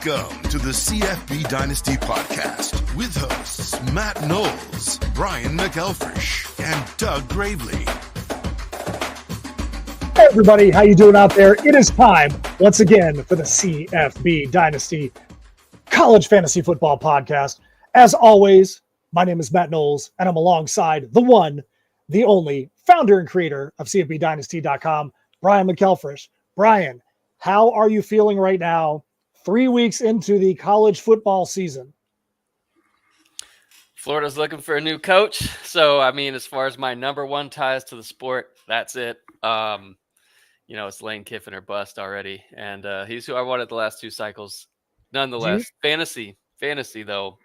Welcome to the CFB Dynasty Podcast with hosts Matt Knowles, Brian McElfresh, and Doug Gravely. Hey everybody, how you doing out there? It is time once again for the CFB Dynasty College Fantasy Football Podcast. As always, my name is Matt Knowles, and I'm alongside the one, the only founder and creator of CFBDynasty.com, Brian McElfresh. Brian, how are you feeling right now, 3 weeks into the college football season? Florida's looking for a new coach. So, I mean, as far as my number one ties to the sport, that's it. It's Lane Kiffin or bust already. And he's who I wanted the last two cycles. Nonetheless, fantasy though.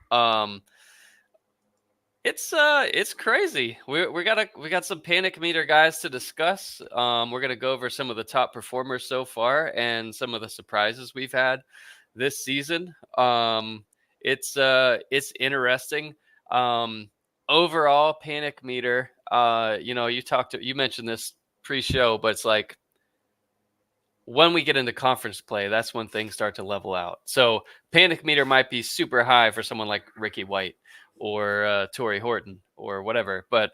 It's crazy. We got some panic meter guys to discuss. We're gonna go over some of the top performers so far and some of the surprises we've had this season. It's interesting. Overall panic meter. You mentioned this pre-show, but it's like when we get into conference play, that's when things start to level out. So panic meter might be super high for someone like Ricky White or Torrey Horton or whatever. But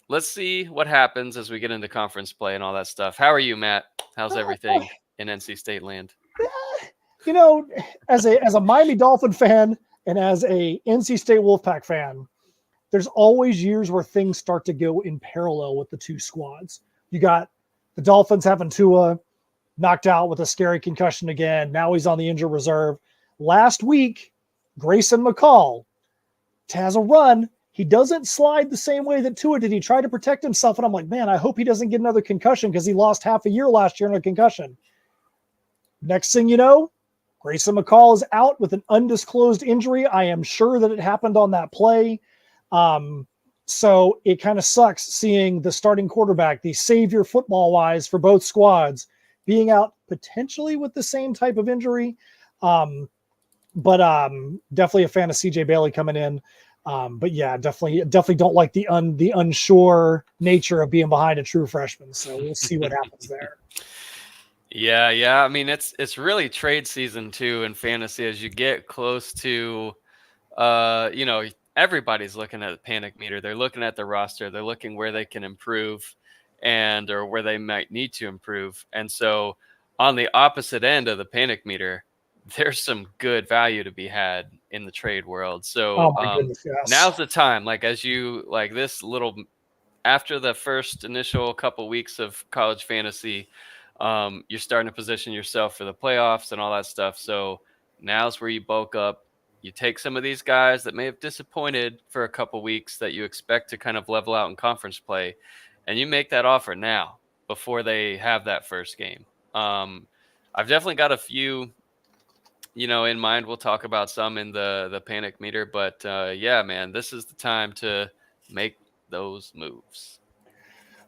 let's see what happens as we get into conference play and all that stuff. How are you, Matt? How's everything in NC State land? As a Miami Dolphin fan and as a NC State Wolfpack fan, there's always years where things start to go in parallel with the two squads. You got the Dolphins having Tua knocked out with a scary concussion again. Now he's on the injured reserve. Last week, Grayson McCall has a run. He doesn't slide the same way that Tua did. He tried to protect himself, and I'm like, man, I hope he doesn't get another concussion because he lost half a year last year in a concussion. Next thing you know, Grayson McCall is out with an undisclosed injury. I am sure that it happened on that play. So it kind of sucks seeing the starting quarterback, the savior football-wise for both squads, being out potentially with the same type of injury. But definitely a fan of CJ Bailey coming in. But yeah, definitely don't like the unsure nature of being behind a true freshman. So we'll see what happens there. Yeah. I mean, it's really trade season too in fantasy as you get close to, everybody's looking at the panic meter. They're looking at the roster. They're looking where they can improve or where they might need to improve. And so on the opposite end of the panic meter, there's some good value to be had in the trade world. So now's the time, after the first initial couple weeks of college fantasy, you're starting to position yourself for the playoffs and all that stuff. So now's where you bulk up. You take some of these guys that may have disappointed for a couple weeks that you expect to kind of level out in conference play, and you make that offer now before they have that first game. I've definitely got a few, in mind. We'll talk about some in the panic meter, but yeah, man, this is the time to make those moves.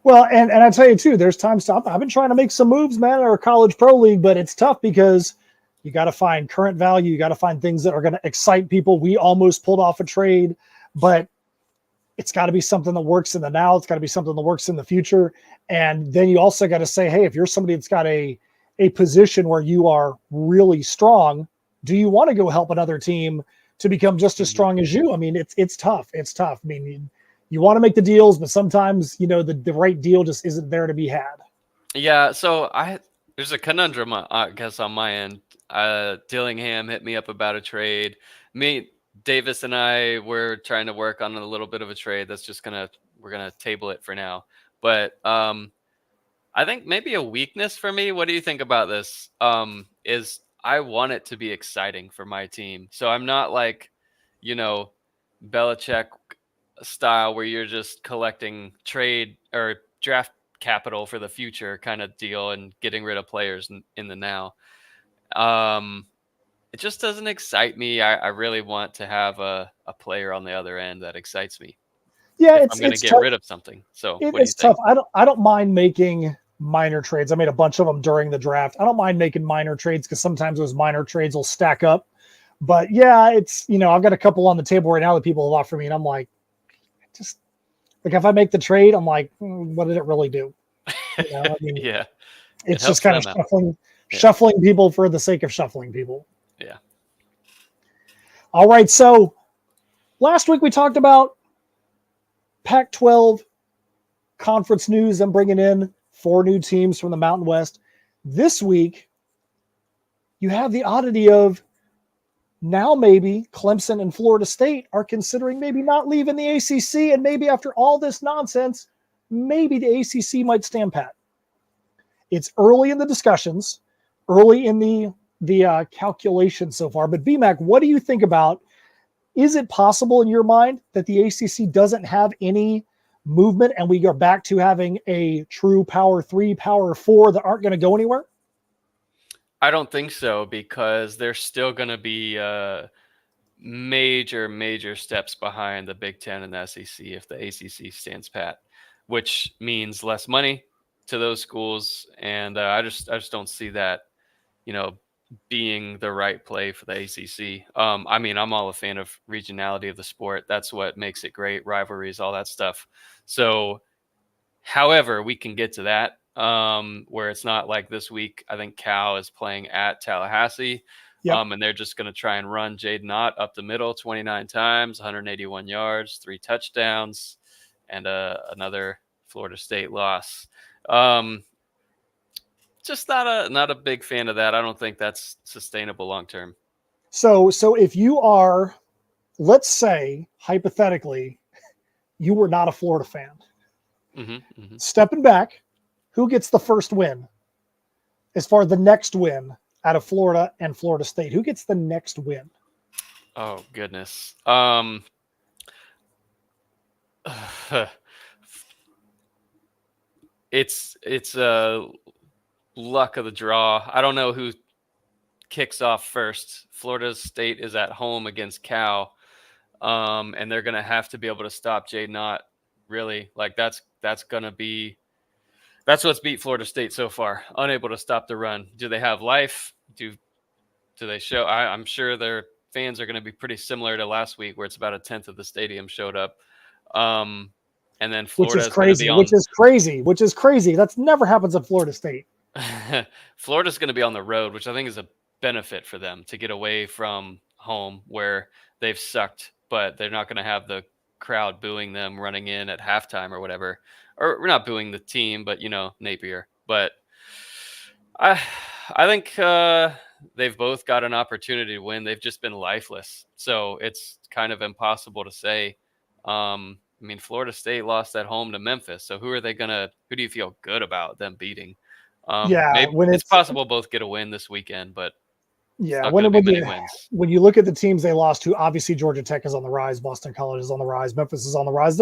Well, and I tell you too, there's times I've been trying to make some moves, man, in our college pro league, but it's tough because you got to find current value. You got to find things that are going to excite people. We almost pulled off a trade, but it's got to be something that works in the now. It's got to be something that works in the future. And then you also got to say, hey, if you're somebody that's got a position where you are really strong, do you want to go help another team to become just as strong as you? I mean, it's tough. It's tough. I mean, you want to make the deals, but sometimes, the right deal just isn't there to be had. Yeah. So there's a conundrum, I guess, on my end. Dillingham hit me up about a trade. Davis and I were trying to work on a little bit of a trade. We're going to table it for now. But I think maybe a weakness for me, what do you think about this? Is I want it to be exciting for my team. So I'm not like, Belichick style where you're just collecting trade or draft capital for the future kind of deal and getting rid of players in the now. It just doesn't excite me. I really want to have a player on the other end that excites me. Yeah, I'm going to get rid of something. So it's tough. I don't mind making minor trades. I made a bunch of them during the draft. I don't mind making minor trades because sometimes those minor trades will stack up. But yeah, it's, I've got a couple on the table right now that people have offered me, and I'm like, if I make the trade, I'm like, what did it really do? Yeah. It's just kind of Shuffling people for the sake of shuffling people. Yeah. All right. So last week we talked about Pac-12 conference news and bringing in 4 new teams from the Mountain West. This week, you have the oddity of now maybe Clemson and Florida State are considering maybe not leaving the ACC, and maybe after all this nonsense, maybe the ACC might stand pat. It's early in the discussions, early in the calculation so far. But BMAC, what do you think about? Is it possible in your mind that the ACC doesn't have any movement and we go back to having a true Power 3, Power 4 that aren't going to go anywhere? I don't think so, because they're still going to be major steps behind the Big Ten and the SEC if the ACC stands pat, which means less money to those schools. And I just don't see that, being the right play for the ACC. I mean, I'm all a fan of regionality of the sport. That's what makes it great, rivalries, all that stuff. So, however, we can get to that, where it's not like this week. I think Cal is playing at Tallahassee, and they're just going to try and run Jaden Ott up the middle 29 times, 181 yards, 3 touchdowns, and another Florida State loss. Just not a big fan of that. I don't think that's sustainable long term. So if you are, let's say hypothetically, you were not a Florida fan, stepping back, who gets the first win? As far as the next win out of Florida and Florida State, who gets the next win? Oh goodness. It's luck of the draw. I don't know who kicks off first. Florida State is at home against Cal, and they're going to have to be able to stop Jaden Ott. Really, like that's what's beat Florida State so far. Unable to stop the run. Do they have life? Do they show? I'm sure their fans are going to be pretty similar to last week, where it's about a tenth of the stadium showed up. And then Florida is going to be on. Which is crazy. That's never happens at Florida State. Florida's going to be on the road, which I think is a benefit for them to get away from home where they've sucked, but they're not going to have the crowd booing them running in at halftime or whatever. Or we're not booing the team, but Napier. But I think they've both got an opportunity to win. They've just been lifeless, so it's kind of impossible to say. I mean, Florida State lost at home to Memphis, so who do you feel good about them beating? Maybe it's possible both get a win this weekend, but when you look at the teams they lost to, obviously Georgia Tech is on the rise, Boston College is on the rise, Memphis is on the rise.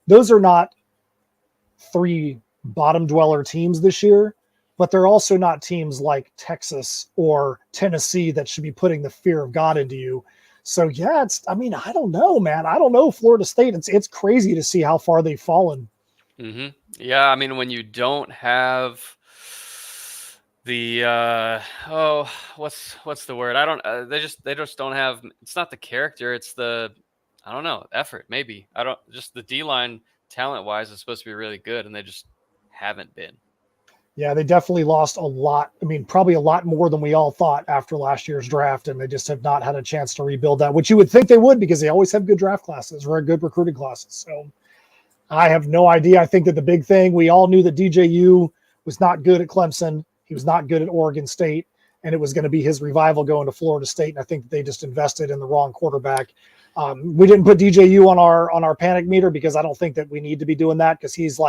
Those are not 3 bottom dweller teams this year, but they're also not teams like Texas or Tennessee that should be putting the fear of God into you. So I don't know, man. I don't know Florida State. It's crazy to see how far they've fallen. Mm-hmm. Yeah, I mean, when you don't have the what's the word? I don't. They just don't have. It's not the character. It's the effort. Maybe just the D-line talent wise is supposed to be really good, and they just haven't been. Yeah, they definitely lost a lot. I mean, probably a lot more than we all thought after last year's draft, and they just have not had a chance to rebuild that, which you would think they would because they always have good draft classes or good recruiting classes. So I have no idea. I think that the big thing, we all knew that DJU was not good at Clemson. He was not good at Oregon State, and it was going to be his revival going to Florida State. And I think they just invested in the wrong quarterback. We didn't put DJU on our panic meter because I don't think that we need to be doing that because he's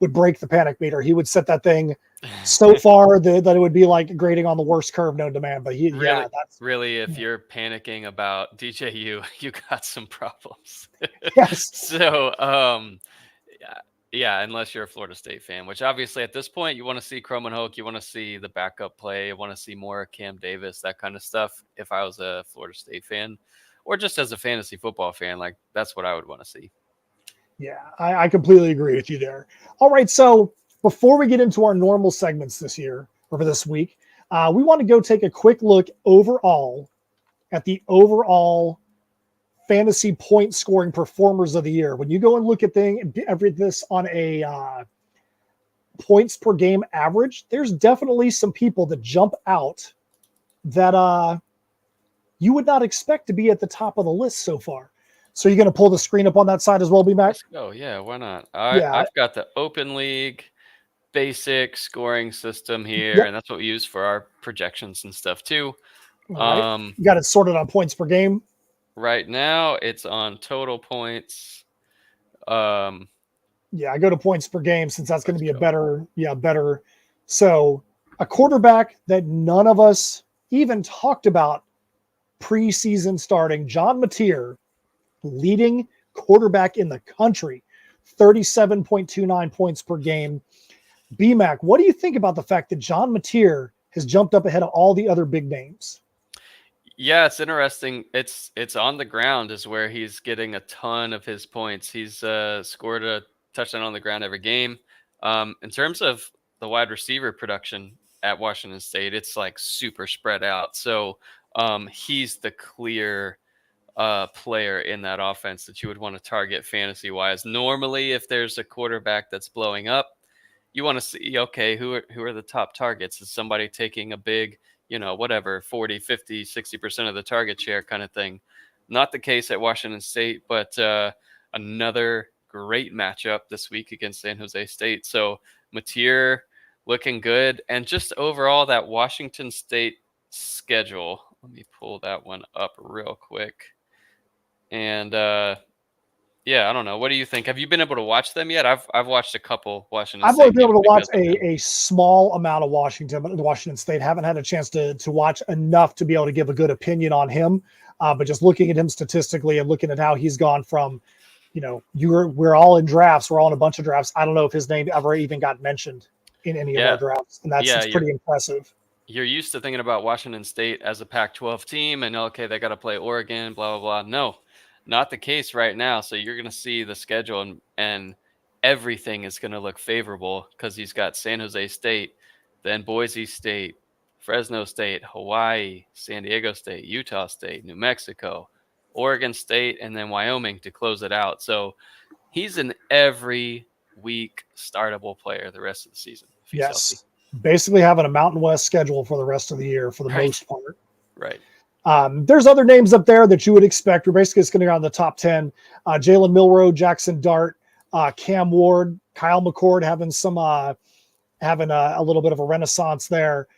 would break the panic meter. He would set that thing so far that it would be like grading on the worst curve known to man. But really, if you're panicking about DJU, you got some problems. Yes. So, unless you're a Florida State fan, which obviously at this point you want to see Croman Hoke, you want to see the backup play, you want to see more Cam Davis, that kind of stuff. If I was a Florida State fan, or just as a fantasy football fan, that's what I would want to see. Yeah, I completely agree with you there. All right, so before we get into our normal segments this year or for this week, we want to go take a quick look overall at the overall fantasy point scoring performers of the year. When you go and look at this on a points per game average, there's definitely some people that jump out that you would not expect to be at the top of the list so far. So you're going to pull the screen up on that side as well, B-Mac? Let's go. Yeah, why not? Yeah. I've got the Open League basic scoring system here, Yep. and that's what we use for our projections and stuff too. All right. You got it sorted on points per game. Right now, it's on total points. Yeah, I go to points per game since that's going to be a better. So a quarterback that none of us even talked about preseason starting, John Mateer, leading quarterback in the country, 37.29 points per game. BMAC, what do you think about the fact that John Mateer has jumped up ahead of all the other big names? Yeah, it's interesting. It's on the ground is where he's getting a ton of his points. He's scored a touchdown on the ground every game. In terms of the wide receiver production at Washington State, it's like super spread out. So he's the clear player in that offense that you would want to target fantasy wise. Normally, if there's a quarterback that's blowing up, you want to see, okay, who are the top targets? Is somebody taking a big, 40, 50, 60% of the target share kind of thing? Not the case at Washington State, but another great matchup this week against San Jose State. So Mateer looking good. And just overall, that Washington State schedule, let me pull that one up real quick. And yeah, I don't know. What do you think? Have you been able to watch them yet? I've watched a couple Washington I've State only been able to watch games a small amount of Washington State. Haven't had a chance to watch enough to be able to give a good opinion on him. But just looking at him statistically and looking at how he's gone from, we're all in drafts. We're all in a bunch of drafts. I don't know if his name ever even got mentioned in any of our drafts. And that's pretty impressive. You're used to thinking about Washington State as a Pac-12 team and, okay, they got to play Oregon, blah, blah, blah. No, not the case right now. So you're going to see the schedule and everything is going to look favorable because he's got San Jose State, then Boise State, Fresno State, Hawaii, San Diego State, Utah State, New Mexico, Oregon State, and then Wyoming to close it out. So he's an every week startable player the rest of the season. Yes. Basically having a Mountain West schedule for the rest of the year for the most part. Right. There's other names up there that you would expect. We're basically going to go on the top 10. Jalen Milroe, Jackson Dart, Cam Ward, Kyle McCord having a little bit of a renaissance there.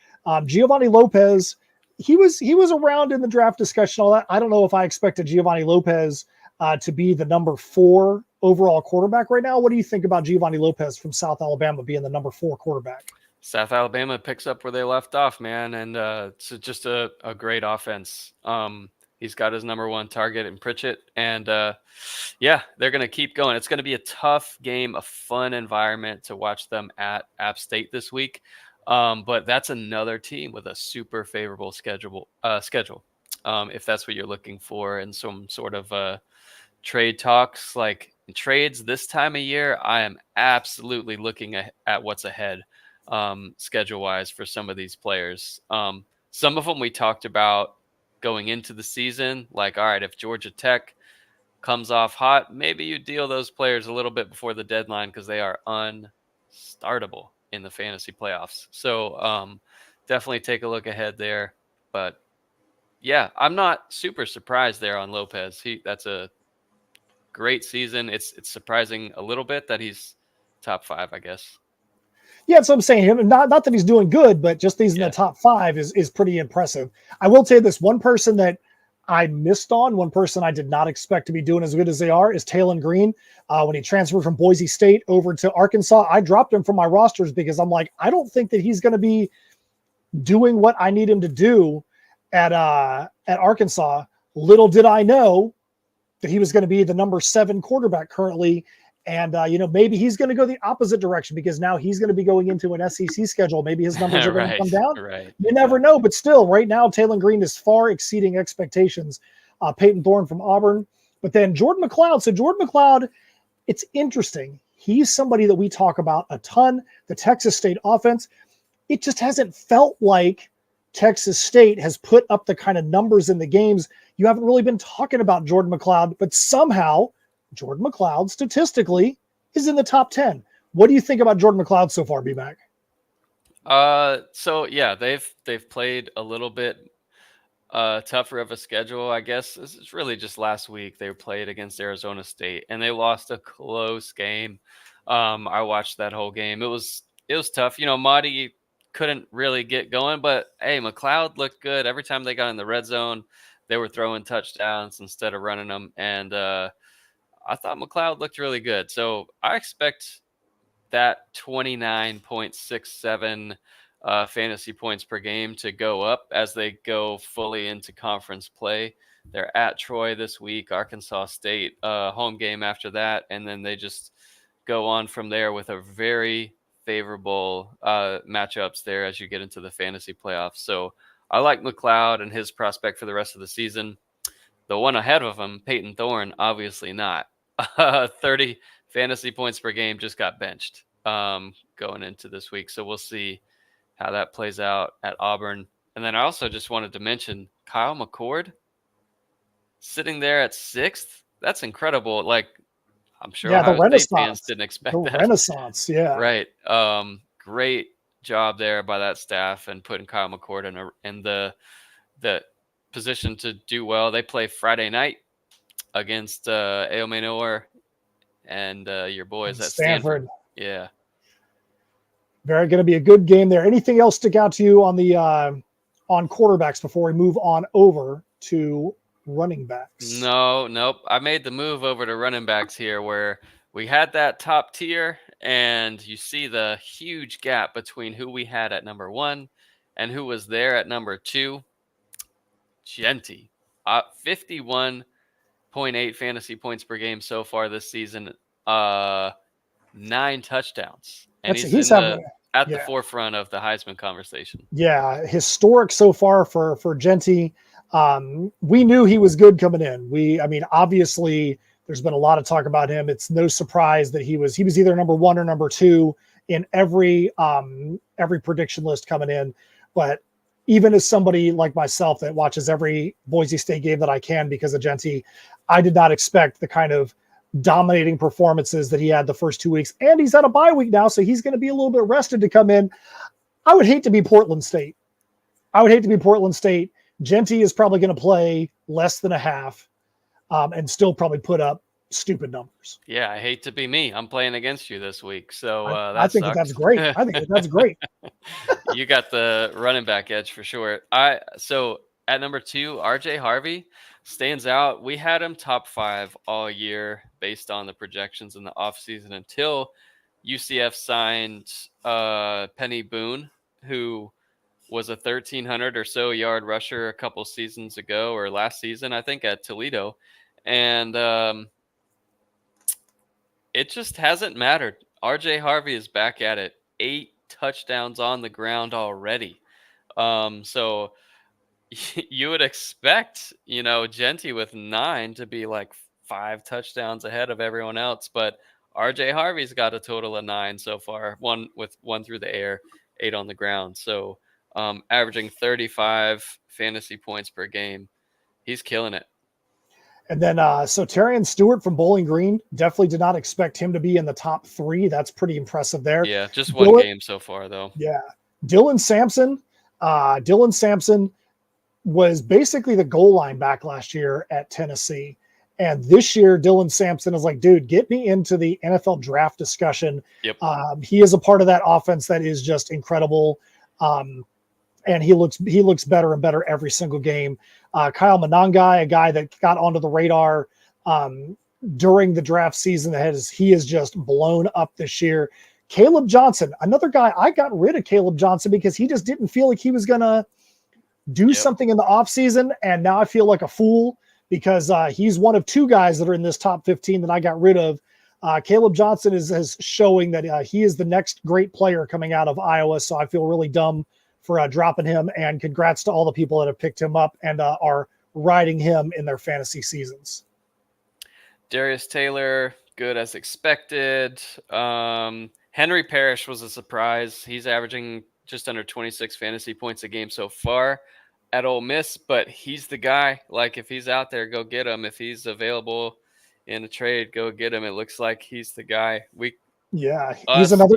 Giovanni Lopez, he was around in the draft discussion, all that. I don't know if I expected Giovanni Lopez to be the number 4 overall quarterback right now. What do you think about Giovanni Lopez from South Alabama being the number 4 quarterback? South Alabama picks up where they left off, man, and it's just a great offense. He's got his number 1 target in Pritchett, and they're going to keep going. It's going to be a tough game, a fun environment to watch them at App State this week, but that's another team with a super favorable schedule. If that's what you're looking for in some sort of trade talks, like trades this time of year, I am absolutely looking at what's ahead. Schedule wise for some of these players. Some of them we talked about going into the season, like, all right, if Georgia Tech comes off hot, maybe you deal those players a little bit before the deadline because they are unstartable in the fantasy playoffs. So definitely take a look ahead there. But yeah, I'm not super surprised there on Lopez. That's a great season. It's surprising a little bit that he's top 5, I guess. Yeah, that's what I'm saying. Not that he's doing good, but just he's in the top 5 is pretty impressive. I will tell you this, one person that I missed on, one person I did not expect to be doing as good as they are is Talon Green. When he transferred from Boise State over to Arkansas, I dropped him from my rosters because I'm like, I don't think that he's going to be doing what I need him to do at Arkansas. Little did I know that he was going to be the number 7 quarterback currently. And, maybe he's going to go the opposite direction because now he's going to be going into an SEC schedule. Maybe his numbers are going to come down. Right. You never know. But still, right now, Talon Green is far exceeding expectations. Peyton Thorne from Auburn. But then Jordan McLeod. So Jordan McLeod, it's interesting. He's somebody that we talk about a ton. The Texas State offense, it just hasn't felt like Texas State has put up the kind of numbers in the games. You haven't really been talking about Jordan McLeod, but somehow Jordan McLeod statistically is in the top 10. What do you think about Jordan McLeod so far, B-Mac? So yeah, they've played a little bit tougher of a schedule, I guess. This is really just last week they played against Arizona State and they lost a close game. I watched that whole game. It was tough. Marty couldn't really get going, but hey, McLeod looked good every time they got in the red zone. They were throwing touchdowns instead of running them, and I thought McLeod looked really good. So I expect that 29.67 fantasy points per game to go up as they go fully into conference play. They're at Troy this week, Arkansas State home game after that, and then they just go on from there with a very favorable matchups there as you get into the fantasy playoffs. So I like McLeod and his prospect for the rest of the season. The one ahead of him, Peyton Thorne, obviously not. 30 fantasy points per game just got benched going into this week. So we'll see how that plays out at Auburn. And then I also just wanted to mention Kyle McCord sitting there at 6th. That's incredible. Like, I'm sure Yeah, the Ohio State fans Renaissance. didn't The expect that. Renaissance, yeah. Right. Great job there by that staff and putting Kyle McCord in the position to do well. They play Friday night against Ao Manor and your boys And at Stanford. Stanford. Yeah. Very going to be a good game there. Anything else stick out to you on the on quarterbacks before we move on over to running backs? Nope. I made the move over to running backs here where we had that top tier, and you see the huge gap between who we had at number 1 and who was there at number 2. Genty, 51.8 fantasy points per game so far this season, 9 touchdowns, and he's He's having at the yeah. forefront of the Heisman conversation. Yeah, historic so far for Genty. We knew he was good coming in. I mean, obviously, there's been a lot of talk about him. It's no surprise that he was either number 1 or number 2 in every prediction list coming in. But even as somebody like myself that watches every Boise State game that I can because of Genty, I did not expect the kind of dominating performances that he had the first 2 weeks. And he's at a bye week now, so he's going to be a little bit rested to come in. I would hate to be Portland State. Genty is probably going to play less than a half and still probably put up stupid numbers. Yeah, I hate to be me. I'm playing against you this week, so I think that's great. You got the running back edge for sure. So at number 2, RJ Harvey stands out. We had him top 5 all year based on the projections in the offseason until UCF signed Penny Boone, who was a 1,300 or so yard rusher a couple seasons ago, or last season, I think, at Toledo. And it just hasn't mattered. RJ Harvey is back at it. 8 touchdowns on the ground already. So you would expect, Genty with 9 to be like 5 touchdowns ahead of everyone else. But RJ Harvey's got a total of 9 so far, 1 through the air, 8 on the ground. So averaging 35 fantasy points per game. He's killing it. And then, so Terrion Stewart from Bowling Green, definitely did not expect him to be in the top 3. That's pretty impressive there. Yeah, just one game so far, though. Yeah. Dylan Sampson was basically the goal line back last year at Tennessee. And this year, Dylan Sampson is like, dude, get me into the NFL draft discussion. Yep. He is a part of that offense that is just incredible. And he looks better and better every single game. Kyle Monangai, a guy that got onto the radar during the draft season, he is just blown up this year. Caleb Johnson, another guy, I got rid of Caleb Johnson because he just didn't feel like he was going to do something in the offseason. And now I feel like a fool because he's one of 2 guys that are in this top 15 that I got rid of. Caleb Johnson is showing that he is the next great player coming out of Iowa. So I feel really dumb for dropping him, and congrats to all the people that have picked him up and are riding him in their fantasy seasons. Darius Taylor, good as expected. Henry Parrish was a surprise. He's averaging just under 26 fantasy points a game so far at Ole Miss, but he's the guy. Like, if he's out there, go get him. If he's available in a trade, go get him. It looks like he's the guy. Yeah, he's Us, another.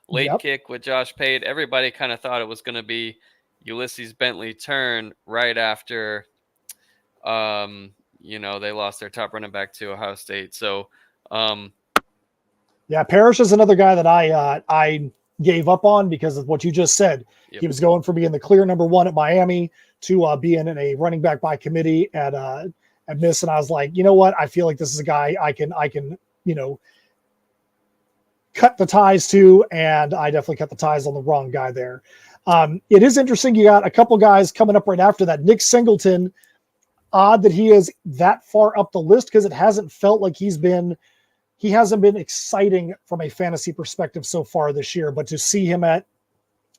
late Yep. kick with Josh Pate. Everybody kind of thought it was going to be Ulysses Bentley turn right after, they lost their top running back to Ohio State. So, Yeah, Parrish is another guy that I gave up on because of what you just said. yep. He was going from being the clear number one at Miami to being in a running back by committee at Miss, and I was like, you know what? I feel like this is a guy I can cut the ties to, and I definitely cut the ties on the wrong guy there. It is interesting. You got a couple guys coming up right after that. Nick Singleton. Odd that he is that far up the list because it hasn't felt like he hasn't been exciting from a fantasy perspective so far this year, but to see him at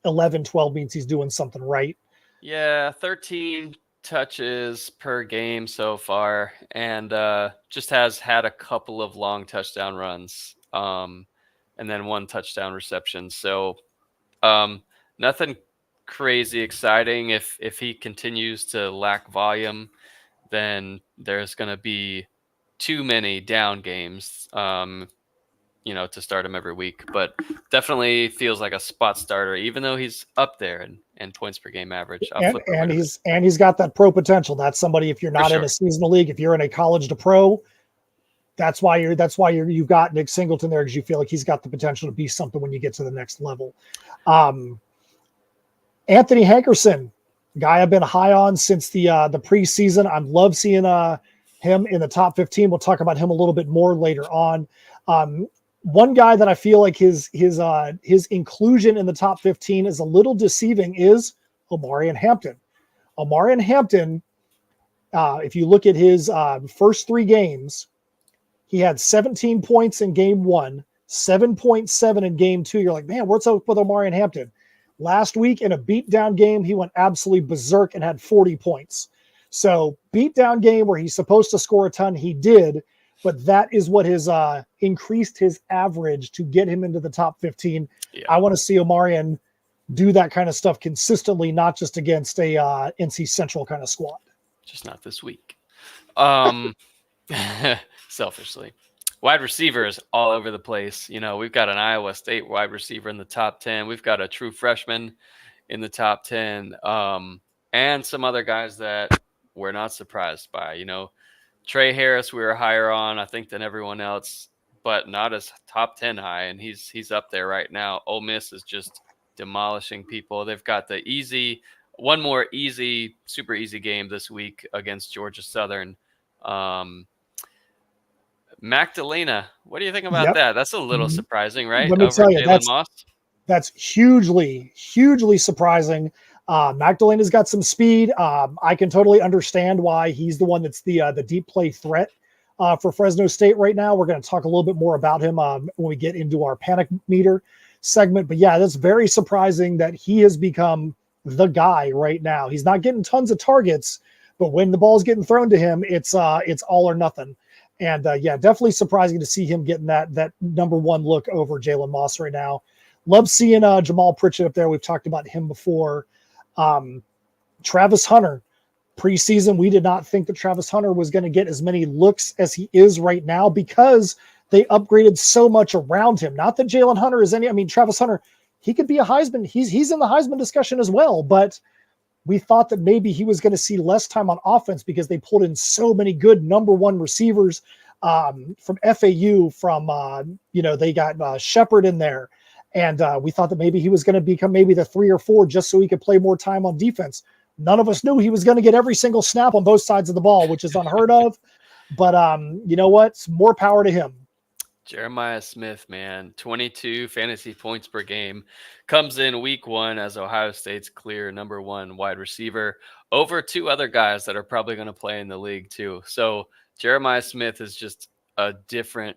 11, 12 means he's doing something right. Yeah, 13 touches per game so far, and just has had a couple of long touchdown runs, and then one touchdown reception. So nothing crazy exciting. If he continues to lack volume, then there's going to be too many down games, to start him every week. But definitely feels like a spot starter, even though he's up there in points per game average. I'll flip over to it. He's got that pro potential. That's somebody, if you're For not sure. in a seasonal league, if you're in a college to pro, that's why you've got Nick Singleton there, because you feel like he's got the potential to be something when you get to the next level. Anthony Hankerson, guy I've been high on since the preseason. I love seeing him in the top 15. We'll talk about him a little bit more later on. One guy that I feel like his inclusion in the top 15 is a little deceiving is Omarion Hampton. Omarion Hampton, if you look at his first 3 games, he had 17 points in game 1, 7.7 in game 2. You're like, man, what's up with Omarion Hampton? Last week in a beatdown game, he went absolutely berserk and had 40 points. So beatdown game where he's supposed to score a ton, he did, but that is what has increased his average to get him into the top 15. Yeah. I want to see Omarion do that kind of stuff consistently, not just against a NC Central kind of squad. Just not this week. Selfishly. Wide receivers all over the place. We've got an Iowa State wide receiver in the top 10. We've got a true freshman in the top 10. And some other guys that we're not surprised by. Trey Harris, we were higher on, I think, than everyone else, but not as top 10 high. And he's up there right now. Ole Miss is just demolishing people. They've got one more super easy game this week against Georgia Southern. Magdalena, what do you think about that? That's a little surprising, right? Let me tell you, that's hugely, hugely surprising. Magdalena's got some speed. I can totally understand why he's the one that's the deep play threat for Fresno State right now. We're going to talk a little bit more about him when we get into our panic meter segment. But yeah, that's very surprising that he has become the guy right now. He's not getting tons of targets, but when the ball's getting thrown to him, it's all or nothing. And yeah, definitely surprising to see him getting that number 1 look over Jalen Moss right now. Love seeing Jamal Pritchett up there. We've talked about him before. Travis Hunter, preseason, we did not think that Travis Hunter was going to get as many looks as he is right now because they upgraded so much around him. Not that Jalen Hunter is Travis Hunter, he could be a Heisman. He's in the Heisman discussion as well, but we thought that maybe he was going to see less time on offense because they pulled in so many good number 1 receivers from FAU. They got Shepard in there. And we thought that maybe he was going to become maybe the 3 or 4 just so he could play more time on defense. None of us knew he was going to get every single snap on both sides of the ball, which is unheard of. But you know what? More power to him. Jeremiah Smith, man, 22 fantasy points per game, comes in week 1 as Ohio State's clear number 1 wide receiver over 2 other guys that are probably going to play in the league too. So Jeremiah Smith is just a different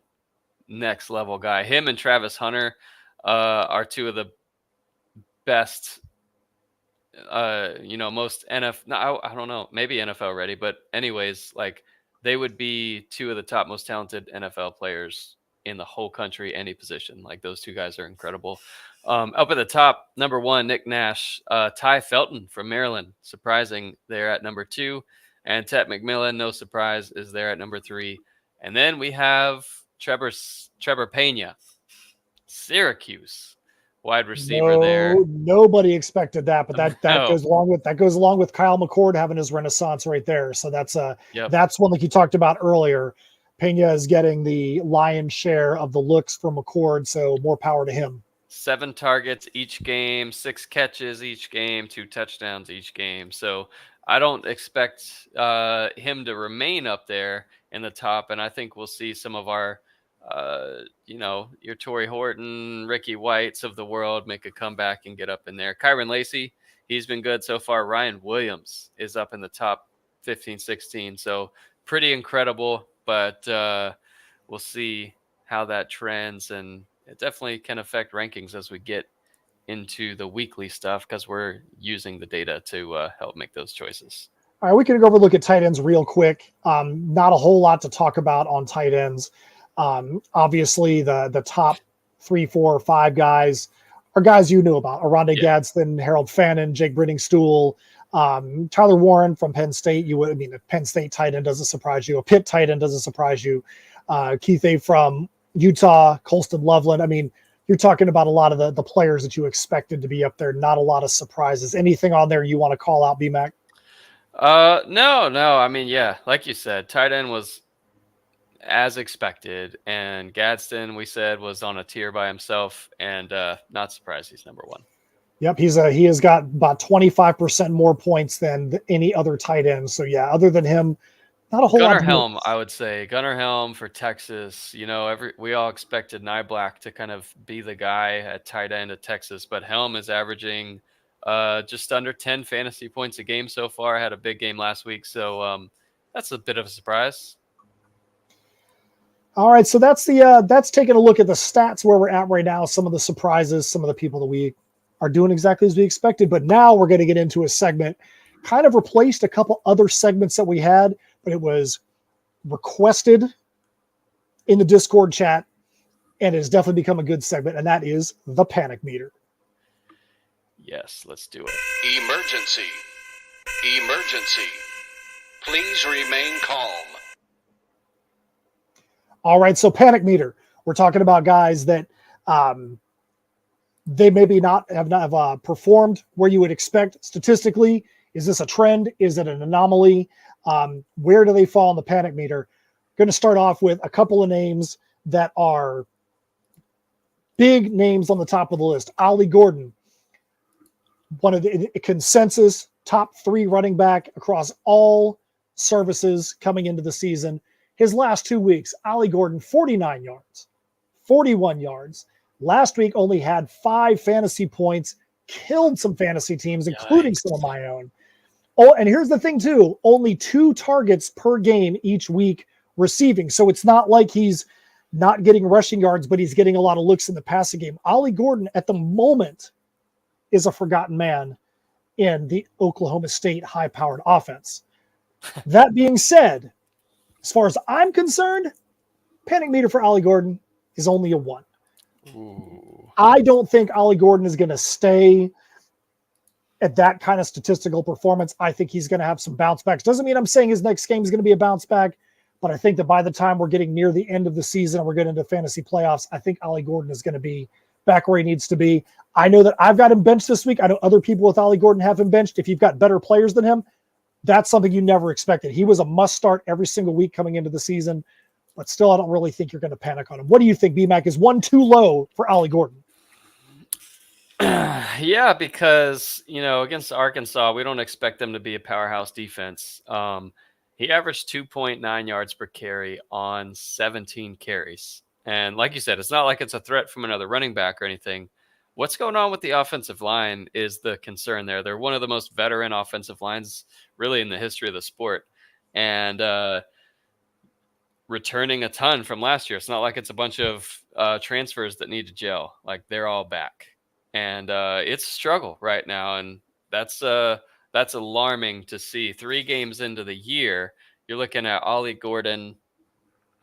next level guy. Him and Travis Hunter are 2 of the best, most NFL. No, I don't know, maybe NFL ready, but anyways, like they would be 2 of the top most talented NFL players in the whole country, any position. Like those 2 guys are incredible. Up at the top, number 1, Nick Nash, Ty Felton from Maryland, surprising there at number 2, and Tet McMillan, no surprise, is there at number 3. And then we have Trevor Pena, Syracuse wide receiver there. No, nobody expected that, but that No. goes along with Kyle McCord having his renaissance right there. So Yep. that's one like you talked about earlier. Pena is getting the lion's share of the looks from McCord, so more power to him. 7 targets each game, 6 catches each game, 2 touchdowns each game. So I don't expect him to remain up there in the top. And I think we'll see some of our, your Torrey Horton, Ricky Whites of the world make a comeback and get up in there. Kyron Lacey, he's been good so far. Ryan Williams is up in the top 15, 16. So pretty incredible. But we'll see how that trends, and it definitely can affect rankings as we get into the weekly stuff because we're using the data to help make those choices. All right, we can go over a look at tight ends real quick. Not a whole lot to talk about on tight ends. Obviously, the top 3, 4, 5 guys are guys you knew about: Aronde Gadsden, Harold Fannin, Jake Britting-Stool, Tyler Warren from Penn State. A Penn State tight end doesn't surprise you. A Pitt tight end doesn't surprise you. Keith A from Utah, Colston Loveland. I mean, you're talking about a lot of the players that you expected to be up there. Not a lot of surprises. Anything on there you want to call out, BMAC? No. I mean, yeah, like you said, tight end was as expected, and Gadsden, we said, was on a tier by himself, and not surprised he's number 1. Yep, he has got about 25% more points than any other tight end. So yeah, other than him, not a whole Gunnar lot. Helm, I would say Gunnar Helm for Texas. We all expected Nyblack to kind of be the guy at tight end at Texas, but Helm is averaging just under 10 fantasy points a game so far. I had a big game last week, so that's a bit of a surprise. All right, so that's taking a look at the stats where we're at right now. Some of the surprises, some of the people that we are doing exactly as we expected. But now we're going to get into a segment, kind of replaced a couple other segments that we had, but it was requested in the Discord chat, and it has definitely become a good segment, and that is the panic meter. Yes, let's do it. Emergency. Emergency. Please remain calm. All right, so panic meter. We're talking about guys that they maybe not have performed where you would expect statistically. Is this a trend? Is it an anomaly? Where do they fall on the panic meter? Going to start off with a couple of names that are big names on the top of the list. Ollie Gordon, one of the consensus top 3 running back across all services coming into the season. His last 2 weeks, Ollie Gordon, 49 yards, 41 yards. Last week only had 5 fantasy points, killed some fantasy teams, including some of my own. Oh, and here's the thing too, only 2 targets per game each week receiving. So it's not like he's not getting rushing yards, but he's getting a lot of looks in the passing game. Ollie Gordon at the moment is a forgotten man in the Oklahoma State high-powered offense. That being said, as far as I'm concerned, panic meter for Ollie Gordon is only a 1. Ooh. I don't think Ollie Gordon is going to stay at that kind of statistical performance. I think he's going to have some bounce backs. Doesn't mean I'm saying his next game is going to be a bounce back, but I think that by the time we're getting near the end of the season and we're getting into fantasy playoffs, I think Ollie Gordon is going to be back where he needs to be. I know that I've got him benched this week. I know other people with Ollie Gordon have him benched. If you've got better players than him, that's something you never expected. He was a must start every single week coming into the season, but still, I don't really think you're going to panic on him. What do you think, BMAC? Is 1 too low for Ollie Gordon? Yeah, because, against Arkansas, we don't expect them to be a powerhouse defense. He averaged 2.9 yards per carry on 17 carries. And like you said, it's not like it's a threat from another running back or anything. What's going on with the offensive line is the concern there. They're one of the most veteran offensive lines really in the history of the sport. And returning a ton from last year. It's not like it's a bunch of transfers that need to gel. Like, they're all back. And it's a struggle right now. And that's alarming to see. 3 games into the year, you're looking at Ollie Gordon.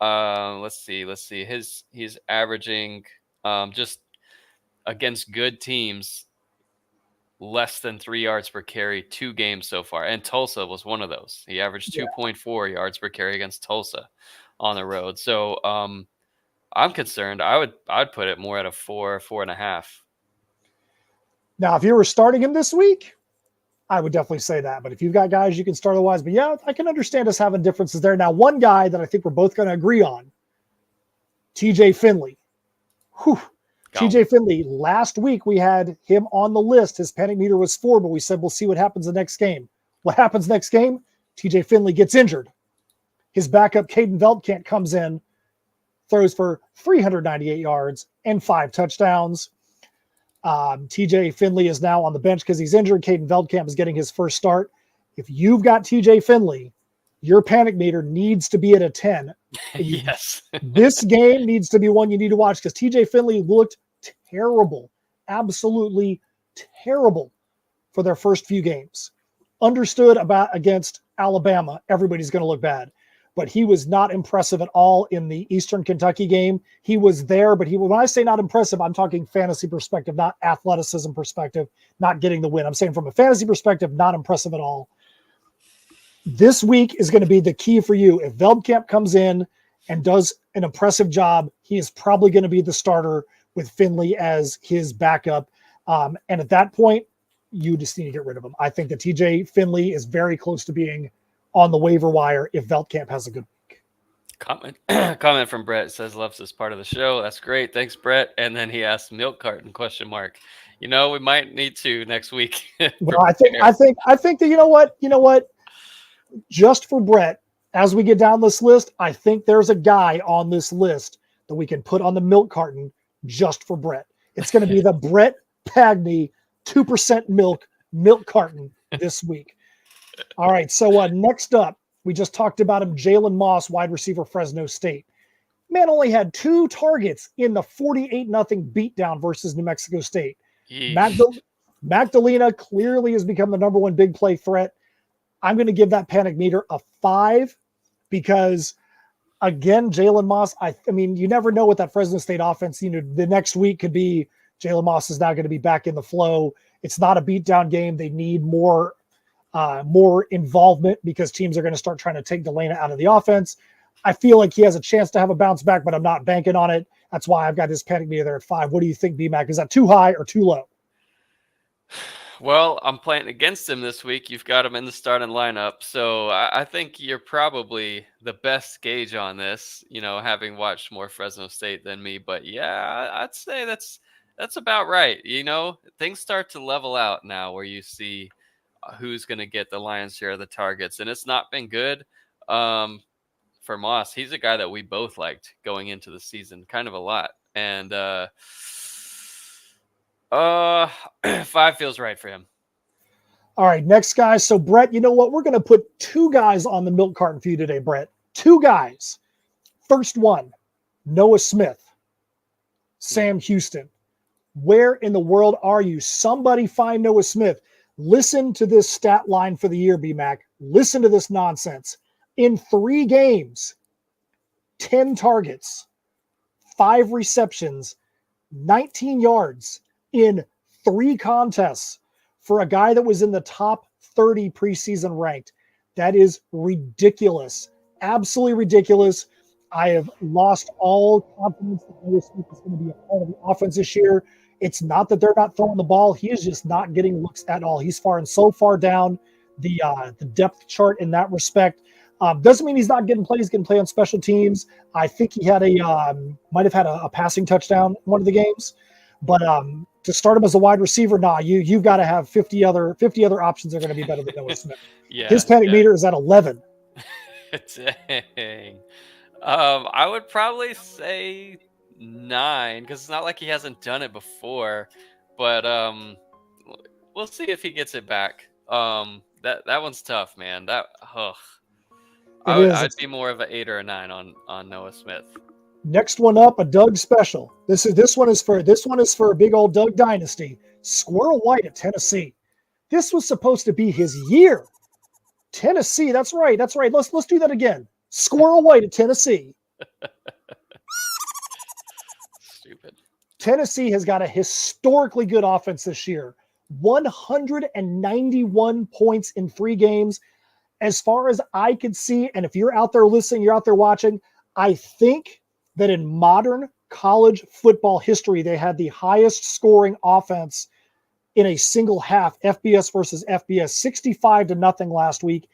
Let's see. He's averaging just against good teams less than 3 yards per carry 2 games so far. And Tulsa was one of those. He averaged 2.4 yards per carry against Tulsa on the road. So I'm concerned. I'd put it more at a 4.5. Now, if you were starting him this week, I would definitely say that. But if you've got guys you can start otherwise, but yeah, I can understand us having differences there. Now, one guy that I think we're both going to agree on, TJ Finley. Whew. TJ Finley, last week we had him on the list. His panic meter was 4, but we said we'll see what happens the next game. What happens next game? TJ Finley gets injured. His backup, Caden Veldkamp, comes in, throws for 398 yards and 5 touchdowns. TJ Finley is now on the bench because he's injured. Caden Veldkamp is getting his first start. If you've got TJ Finley, your panic meter needs to be at a 10. Yes. This game needs to be one you need to watch because TJ Finley looked terrible, absolutely terrible for their first few games. Understood about against Alabama, everybody's going to look bad. But he was not impressive at all in the Eastern Kentucky game. He was there, but when I say not impressive, I'm talking fantasy perspective, not athleticism perspective, not getting the win. I'm saying from a fantasy perspective, not impressive at all. This week is going to be the key for you. If Veldkamp comes in and does an impressive job, he is probably going to be the starter with Finley as his backup. And at that point, you just need to get rid of him. I think that TJ Finley is very close to being on the waiver wire if Veldkamp has a good week. Comment from Brett says loves this part of the show. That's great. Thanks, Brett. And then he asked milk carton ? We might need to next week. Well, I think that you know what? Just for Brett, as we get down this list, I think there's a guy on this list that we can put on the milk carton just for Brett. It's going to be the Brett Pagney 2% milk carton this week. All right, so next up, we just talked about him, Jalen Moss, wide receiver, Fresno State. Man only had 2 targets in the 48-0 beatdown versus New Mexico State. Magdalena clearly has become the number 1 big play threat. I'm going to give that panic meter a 5 because, again, Jalen Moss, I mean, you never know what that Fresno State offense, the next week could be Jalen Moss is now going to be back in the flow. It's not a beatdown game. They need more involvement because teams are going to start trying to take Delana out of the offense. I feel like he has a chance to have a bounce back, but I'm not banking on it. That's why I've got his panic meter there at 5. What do you think, BMAC? Is that too high or too low? Well, I'm playing against him this week. You've got him in the starting lineup. So I think you're probably the best gauge on this, having watched more Fresno State than me. But yeah, I'd say that's about right. Things start to level out now where you see who's going to get the lion's share of the targets. And it's not been good for Moss. He's a guy that we both liked going into the season kind of a lot. And 5 feels right for him. All right, next guy. So, Brett, you know what? We're going to put 2 guys on the milk carton for you today, Brett. 2 guys. First one, Noah Smith, Sam Houston. Where in the world are you? Somebody find Noah Smith. Listen to this stat line for the year, BMAC. Listen to this nonsense. In 3 games, 10 targets, 5 receptions, 19 yards in 3 contests for a guy that was in the top 30 preseason ranked. That is ridiculous. Absolutely ridiculous. I have lost all confidence that Noah Smith is going to be a part of the offense this year. It's not that they're not throwing the ball. He is just not getting looks at all. He's so far down the depth chart in that respect. Doesn't mean he's not getting play. He's getting play on special teams. I think he had might have had a passing touchdown in one of the games. But to start him as a wide receiver, you've got to have 50 other options that are going to be better than Noah Smith. His panic meter is at 11. Dang. I would probably say 9 because it's not like he hasn't done it before. But we'll see if he gets it back. That one's tough, man. I'd be more of an 8 or a 9 on Noah Smith. Next one up, a Doug special. This one is for a big old Doug dynasty. Squirrel White at Tennessee. This was supposed to be his year. Tennessee, that's right. Let's do that again. Squirrel White at Tennessee. Stupid. Tennessee has got a historically good offense this year. 191 points in 3 games. As far as I could see, and if you're out there listening, you're out there watching, I think that in modern college football history, they had the highest scoring offense in a single half, FBS versus FBS, 65-0 last week.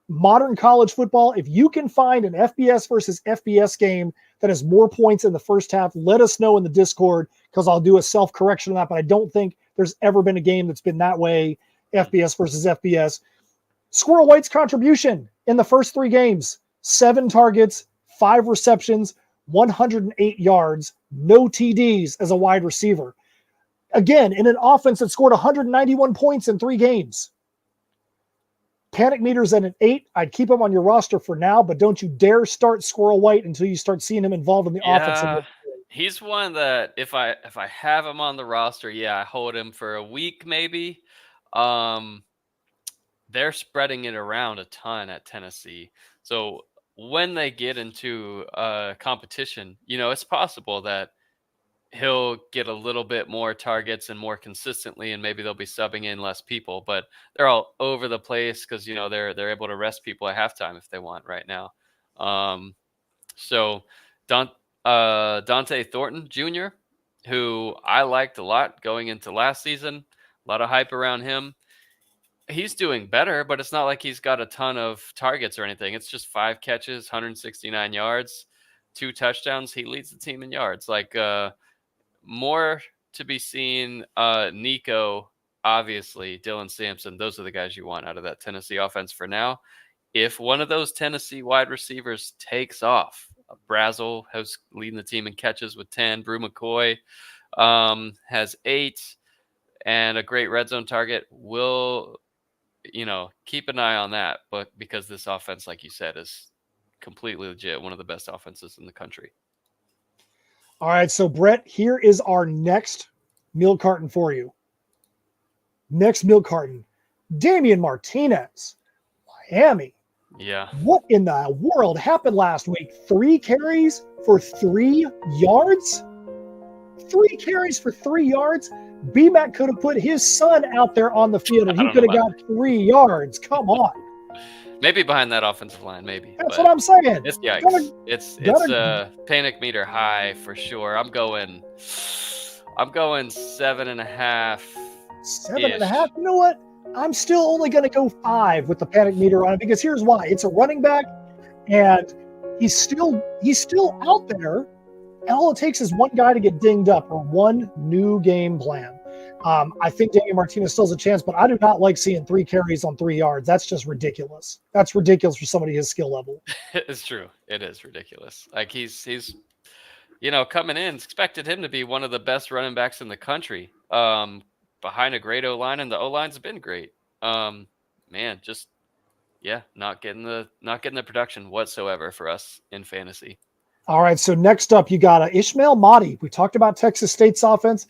Modern college football, if you can find an FBS versus FBS game that has more points in the first half, let us know in the Discord, because I'll do a self-correction on that, but I don't think there's ever been a game that's been that way, FBS versus FBS. Squirrel White's contribution in the first 3 games, 7 targets, 5 receptions, 108 yards, no TDs as a wide receiver. Again, in an offense that scored 191 points in 3 games. Panic meter's at an 8. I'd keep him on your roster for now, but don't you dare start Squirrel White until you start seeing him involved in the offense. He's one that if I have him on the roster, I hold him for a week maybe. They're spreading it around a ton at Tennessee. So when they get into competition, it's possible that he'll get a little bit more targets and more consistently, and maybe they'll be subbing in less people, but they're all over the place because they're able to rest people at halftime if they want right now. So Dante Thornton Jr., who I liked a lot going into last season, a lot of hype around him. He's doing better, but it's not like he's got a ton of targets or anything. It's just 5 catches, 169 yards, 2 touchdowns. He leads the team in yards. More to be seen. Nico, obviously, Dylan Sampson. Those are the guys you want out of that Tennessee offense for now. If one of those Tennessee wide receivers takes off, Brazel has leading the team in catches with 10. Brew McCoy has 8 and a great red zone target. We'll, keep an eye on that. But because this offense, like you said, is completely legit, one of the best offenses in the country. All right, so Brett, here is our next meal carton for you. Next meal carton, Damian Martinez, Miami. Yeah. What in the world happened last week? 3 carries for 3 yards? 3 carries for 3 yards? B-Mac could have put his son out there on the field, and he could have got 3 yards. Come on. Maybe behind that offensive line, maybe. That's what I'm saying. It's yikes. It's a panic meter high for sure. I'm going 7.5. 7.5. You know what? I'm still only going to go 5 with the panic meter on it, because here's why. It's a running back, and he's still out there, and all it takes is one guy to get dinged up or one new game plan. I think Damian Martinez still has a chance, but I do not like seeing 3 carries on 3 yards. That's just ridiculous. That's ridiculous for somebody his skill level. It's true. It is ridiculous. Like he's coming in, expected him to be one of the best running backs in the country. Behind a great O-line, and the O-line's been great. Not getting the production whatsoever for us in fantasy. All right, so next up you got Ishmael Mahdi. We talked about Texas State's offense.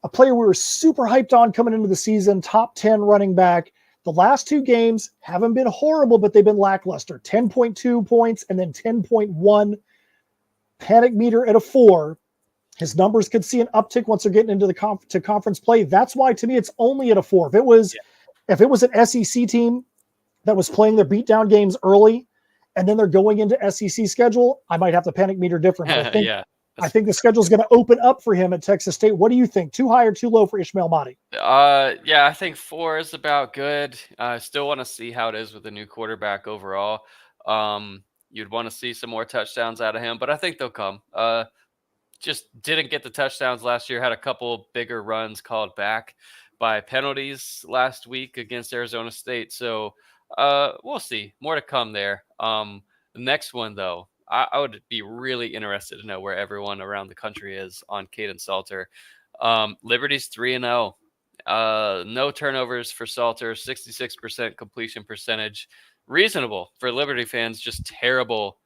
A player we were super hyped on coming into the season, top 10 running back. The last 2 games haven't been horrible, but they've been lackluster. 10.2 points and then 10.1. Panic meter at a 4. His numbers could see an uptick once they're getting into the conference play. That's why, to me, it's only at a 4. If it was an SEC team that was playing their beatdown games early, and then they're going into SEC schedule, I might have to panic meter different. I think the schedule is going to open up for him at Texas State. What do you think? Too high or too low for Ishmael Mahdi? I think 4 is about good. I still want to see how it is with the new quarterback overall. You'd want to see some more touchdowns out of him, but I think they'll come. Just didn't get the touchdowns last year. Had a couple bigger runs called back by penalties last week against Arizona State. So we'll see. More to come there. The next one, though, I would be really interested to know where everyone around the country is on Caden Salter. Liberty's 3-0. No turnovers for Salter. 66% completion percentage. Reasonable for Liberty fans. Just terrible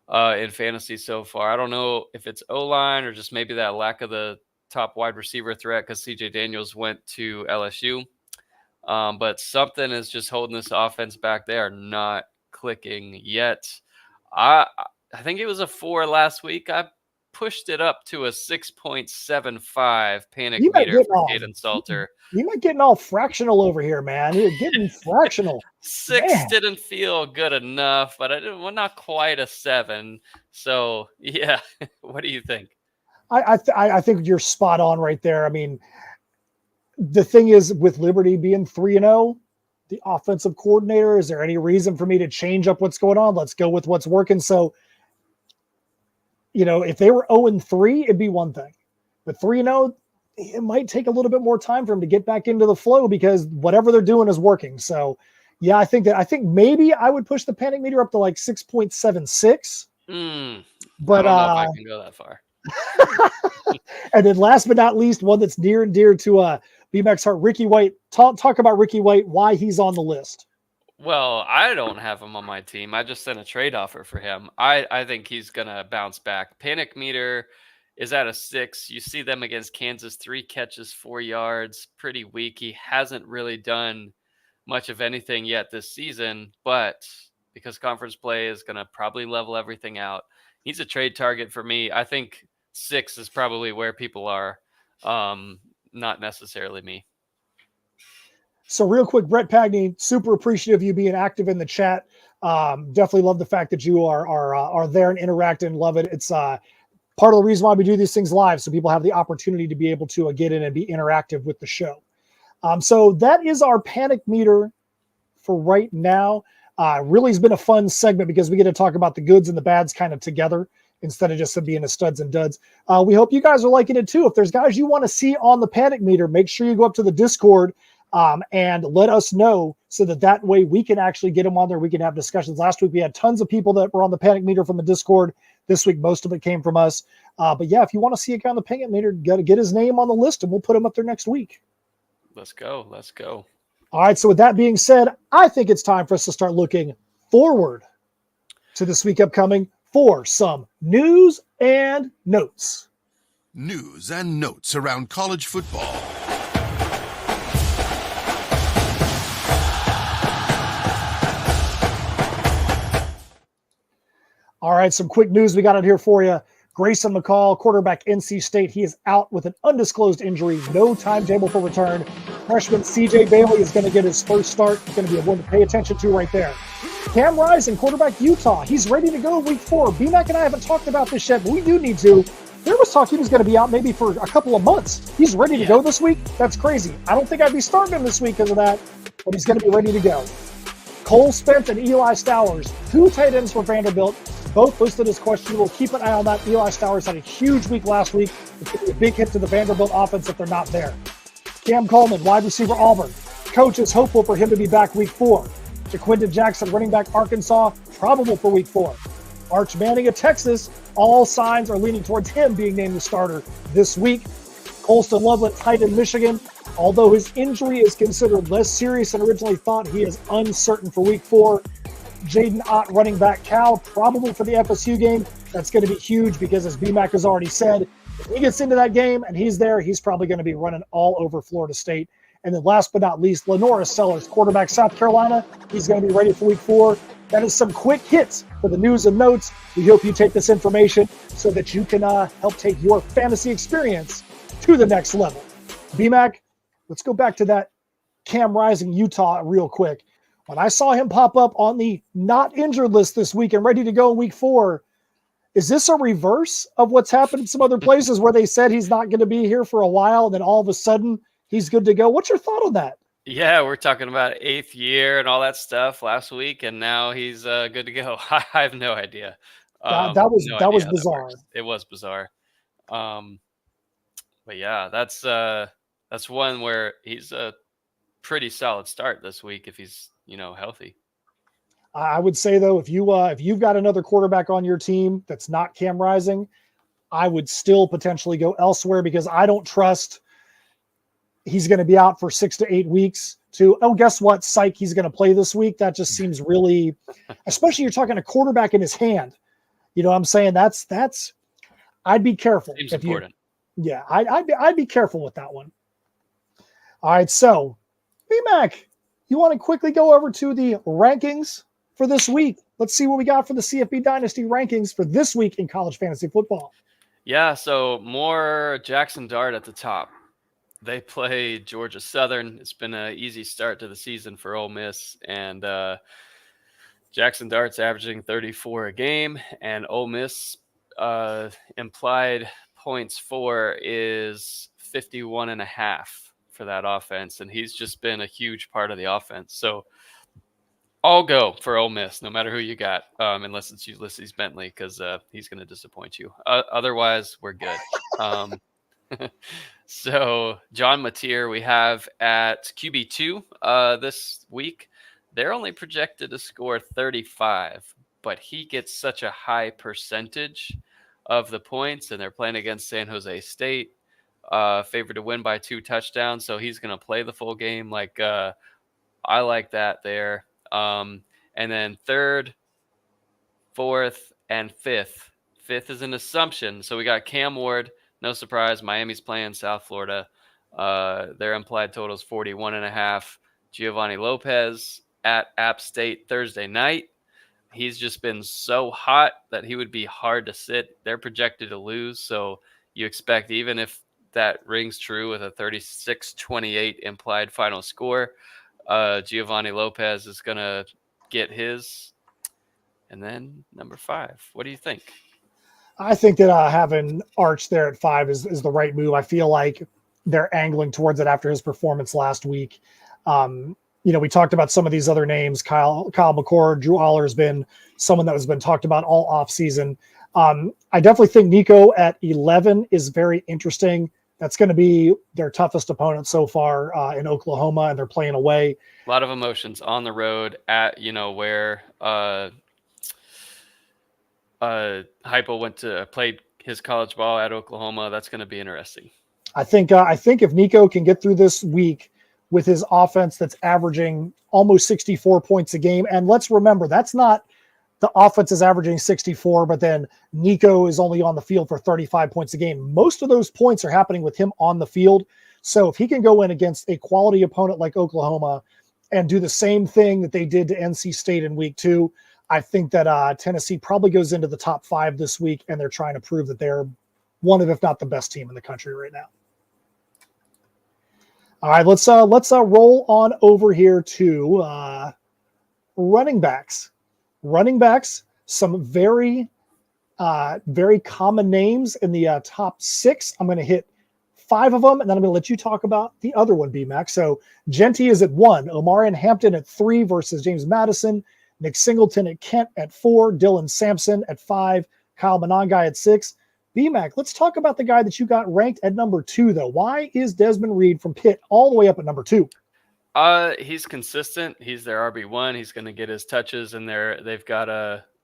in fantasy so far. I don't know if it's O-line or just maybe that lack of the top wide receiver threat because CJ Daniels went to LSU. But something is just holding this offense back. They are not clicking yet. I think it was a 4 last week. I pushed it up to a 6.75 panic You might meter get for all Caden Salter. you might getting all fractional over here, man. You're getting fractional. 6 Man. didn't feel good enough, but well, not quite a 7. So yeah, what do you think? I think you're spot on right there. I mean, the thing is, with Liberty being 3-0, the offensive coordinator, is there any reason for me to change up what's going on? Let's go with what's working. So, if they were 0-3, it'd be one thing. But 3-0, it might take a little bit more time for them to get back into the flow because whatever they're doing is working. So, yeah, I think maybe I would push the panic meter up to like 6.76. I But don't know if I can go that far. And then last but not least, one that's near and dear to BMAC's heart, Ricky White. Talk about Ricky White, why he's on the list. Well, I don't have him on my team. I just sent a trade offer for him. I think he's going to bounce back. Panic meter is at a 6. You see them against Kansas, 3 catches, 4 yards, pretty weak. He hasn't really done much of anything yet this season, but because conference play is going to probably level everything out, he's a trade target for me. I think 6 is probably where people are, not necessarily me. So real quick, Brett Pagney, super appreciative of you being active in the chat. Definitely love the fact that you are there and interact and love it. It's part of the reason why we do these things live, so people have the opportunity to be able to get in and be interactive with the show. So that is our panic meter for right now. Really has been a fun segment because we get to talk about the goods and the bads kind of together instead of just being a studs and duds. We hope you guys are liking it too. If there's guys you want to see on the panic meter, make sure you go up to the Discord and let us know so that way we can actually get them on there. We can have discussions. Last week we had tons of people that were on the panic meter from the Discord. This week most of it came from us. But yeah, if you want to see a guy on the panic meter, got to get his name on the list and we'll put him up there next week. Let's go. All right, so with that being said, I think it's time for us to start looking forward to this week upcoming for some news and notes. News and notes around college football. All right, some quick news we got out here for you. Grayson McCall, quarterback, NC State. He is out with an undisclosed injury. No timetable for return. Freshman CJ Bailey is going to get his first start. Going to be one to pay attention to right there. Cam Rising, quarterback, Utah. He's ready to go week 4. BMAC and I haven't talked about this yet, but we do need to. There was talk he was going to be out maybe for a couple of months. He's ready to go this week. That's crazy. I don't think I'd be starting him this week because of that, but he's going to be ready to go. Cole Spence and Eli Stowers, 2 tight ends for Vanderbilt, both listed as questionable. Keep an eye on that. Eli Stowers had a huge week last week. It's going to be a big hit to the Vanderbilt offense if they're not there. Cam Coleman, wide receiver, Auburn. Coach is hopeful for him to be back week 4. Jaquinton Jackson, running back, Arkansas, probable for week 4. Arch Manning of Texas, all signs are leaning towards him being named the starter this week. Colston Loveland, tight end, Michigan. Although his injury is considered less serious than originally thought, he is uncertain for week 4. Jaden Ott, running back, Cal, probable for the FSU game. That's going to be huge because, as BMAC has already said, if he gets into that game and he's there, he's probably going to be running all over Florida State. And then last but not least, Lenora Sellers, quarterback, South Carolina. He's going to be ready for week 4. That is some quick hits for the news and notes. We hope you take this information so that you can help take your fantasy experience to the next level. BMAC, let's go back to that Cam Rising, Utah, real quick. When I saw him pop up on the not injured list this week and ready to go in week 4, is this a reverse of what's happened in some other places where they said he's not going to be here for a while and then all of a sudden he's good to go? What's your thought on that? Yeah, we're talking about 8th year and all that stuff last week, and now he's good to go. I have no idea. That was bizarre. It was bizarre. But yeah, that's one where he's a pretty solid start this week if he's healthy. I would say though, if you've got another quarterback on your team that's not Cam Rising, I would still potentially go elsewhere because I don't trust he's going to be out for 6 to 8 weeks guess what? Psych, he's going to play this week. That just seems really, especially you're talking a quarterback in his hand. You know what I'm saying? That's I'd be careful. Seems important. Yeah, I'd be careful with that one. All right, so BMAC, you want to quickly go over to the rankings for this week? Let's see what we got for the CFB Dynasty rankings for this week in college fantasy football. Yeah, so more Jackson Dart at the top. They play Georgia Southern. It's been an easy start to the season for Ole Miss, and Jackson Dart's averaging 34 a game, and Ole Miss implied points for is 51 and a half for that offense, and he's just been a huge part of the offense. So I'll go for Ole Miss, no matter who you got, unless it's Ulysses Bentley, because he's going to disappoint you. Otherwise, we're good. So John Mateer, we have at QB2 this week. They're only projected to score 35, but he gets such a high percentage of the points, and they're playing against San Jose State, favored to win by 2 touchdowns. So he's going to play the full game. Like I like that there. And then third, fourth, and fifth. Fifth is an assumption. So we got Cam Ward. No surprise. Miami's playing South Florida. Their implied total is 41 and a half. Giovanni Lopez at App State Thursday night. He's just been so hot that he would be hard to sit. They're projected to lose. So you expect, even if that rings true with a 36-28 implied final score, Giovanni Lopez is going to get his. And then number 5, what do you think? I think that having Arch there at 5 is the right move. I feel like they're angling towards it after his performance last week. We talked about some of these other names. Kyle McCord, Drew Aller has been someone that has been talked about all offseason. I definitely think Nico at 11 is very interesting. That's going to be their toughest opponent so far in Oklahoma, and they're playing away. A lot of emotions on the road at, where Heupel played his college ball at Oklahoma. That's going to be interesting. I think if Nico can get through this week with his offense that's averaging almost 64 points a game, and let's remember, that's not the offense is averaging 64, but then Nico is only on the field for 35 points a game. Most of those points are happening with him on the field. So if he can go in against a quality opponent like Oklahoma and do the same thing that they did to NC State in week 2, I think that Tennessee probably goes into the top 5 this week, and they're trying to prove that they're one of, if not the best team in the country right now. All right, let's roll on over here to running backs. Running backs, some very common names in the top 6. I'm going to hit 5 of them, and then I'm going to let you talk about the other one, B-Max. So Genty is at 1, Omarion Hampton at 3 versus James Madison, Nick Singleton at Kent at 4, Dylan Sampson at 5, Kyle Monangai at 6. B-Mac, let's talk about the guy that you got ranked at number 2, though. Why is Desmond Reed from Pitt all the way up at number 2? He's consistent. He's their RB1. He's going to get his touches, and they've got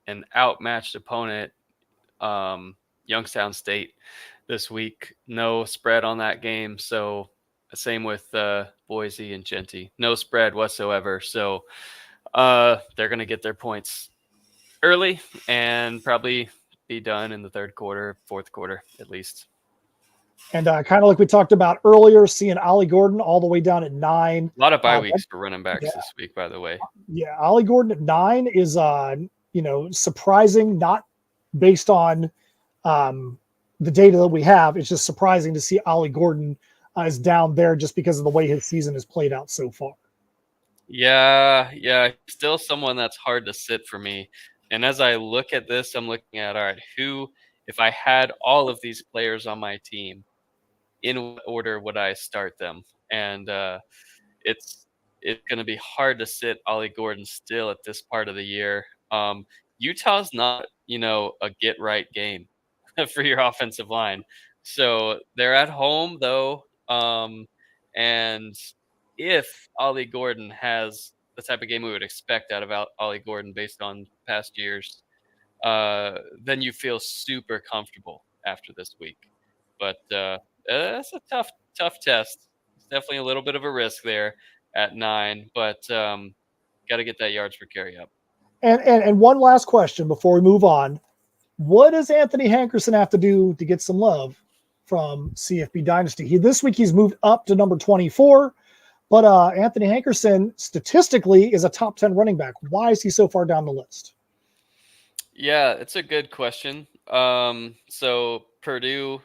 an outmatched opponent, Youngstown State, this week. No spread on that game. So same with Boise and Genty. No spread whatsoever. So they're going to get their points early and probably be done in the third quarter, fourth quarter at least. And kind of like we talked about earlier, seeing Ollie Gordon all the way down at 9. A lot of bye weeks for running backs this week, by the way. Yeah, Ollie Gordon at 9 is surprising, not based on the data that we have. It's just surprising to see Ollie Gordon is down there just because of the way his season has played out so far. Yeah, still someone that's hard to sit for me. And as I look at this, I'm looking at, all right, if I had all of these players on my team, in what order would I start them? And it's going to be hard to sit Ollie Gordon still at this part of the year. Utah's not, a get right game for your offensive line. So they're at home though. And if Ollie Gordon has the type of game we would expect out of Ollie Gordon based on past years, then you feel super comfortable after this week. But it's a tough test. It's definitely a little bit of a risk there at 9, but got to get that yards per carry up. And one last question before we move on. What does Anthony Hankerson have to do to get some love from CFB Dynasty? This week he's moved up to number 24, but Anthony Hankerson statistically is a top 10 running back. Why is he so far down the list? Yeah, it's a good question. So Purdue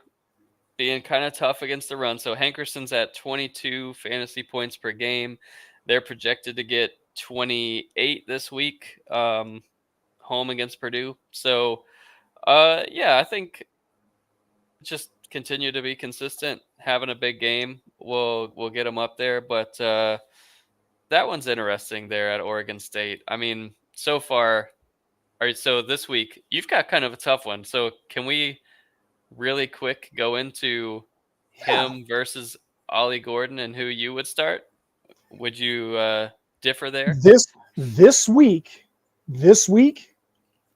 being kind of tough against the run. So Hankerson's at 22 fantasy points per game. They're projected to get 28 this week, home against Purdue. So, yeah, I think just continue to be consistent. Having a big game will get them up there. But that one's interesting there at Oregon State. I mean, so far, all right. So this week you've got kind of a tough one. So can we really quick go into him versus Ollie Gordon and who you would start? Would you differ there? This week,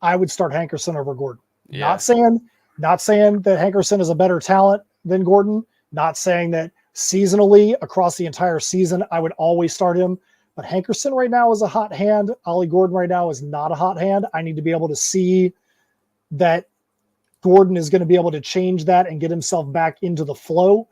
I would start Hankerson over Gordon. Yeah. Not saying that Hankerson is a better talent than Gordon. Not saying that seasonally across the entire season I would always start him. But Hankerson right now is a hot hand. Ollie Gordon right now is not a hot hand. I need to be able to see that Gordon is going to be able to change that and get himself back into the flow.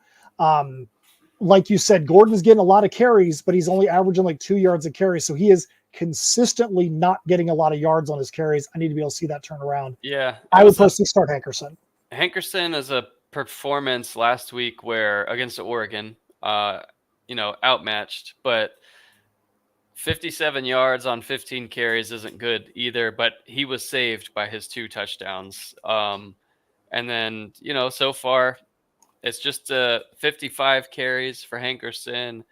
Like you said, Gordon is getting a lot of carries, but he's only averaging like 2 yards a carry. So he is consistently not getting a lot of yards on his carries. I need to be able to see that turn around. Yeah. I would personally start Hankerson. Hankerson is a performance last week where against Oregon, outmatched, but 57 yards on 15 carries isn't good either, but he was saved by his 2 touchdowns. And then, so far it's just 55 carries for Hankerson.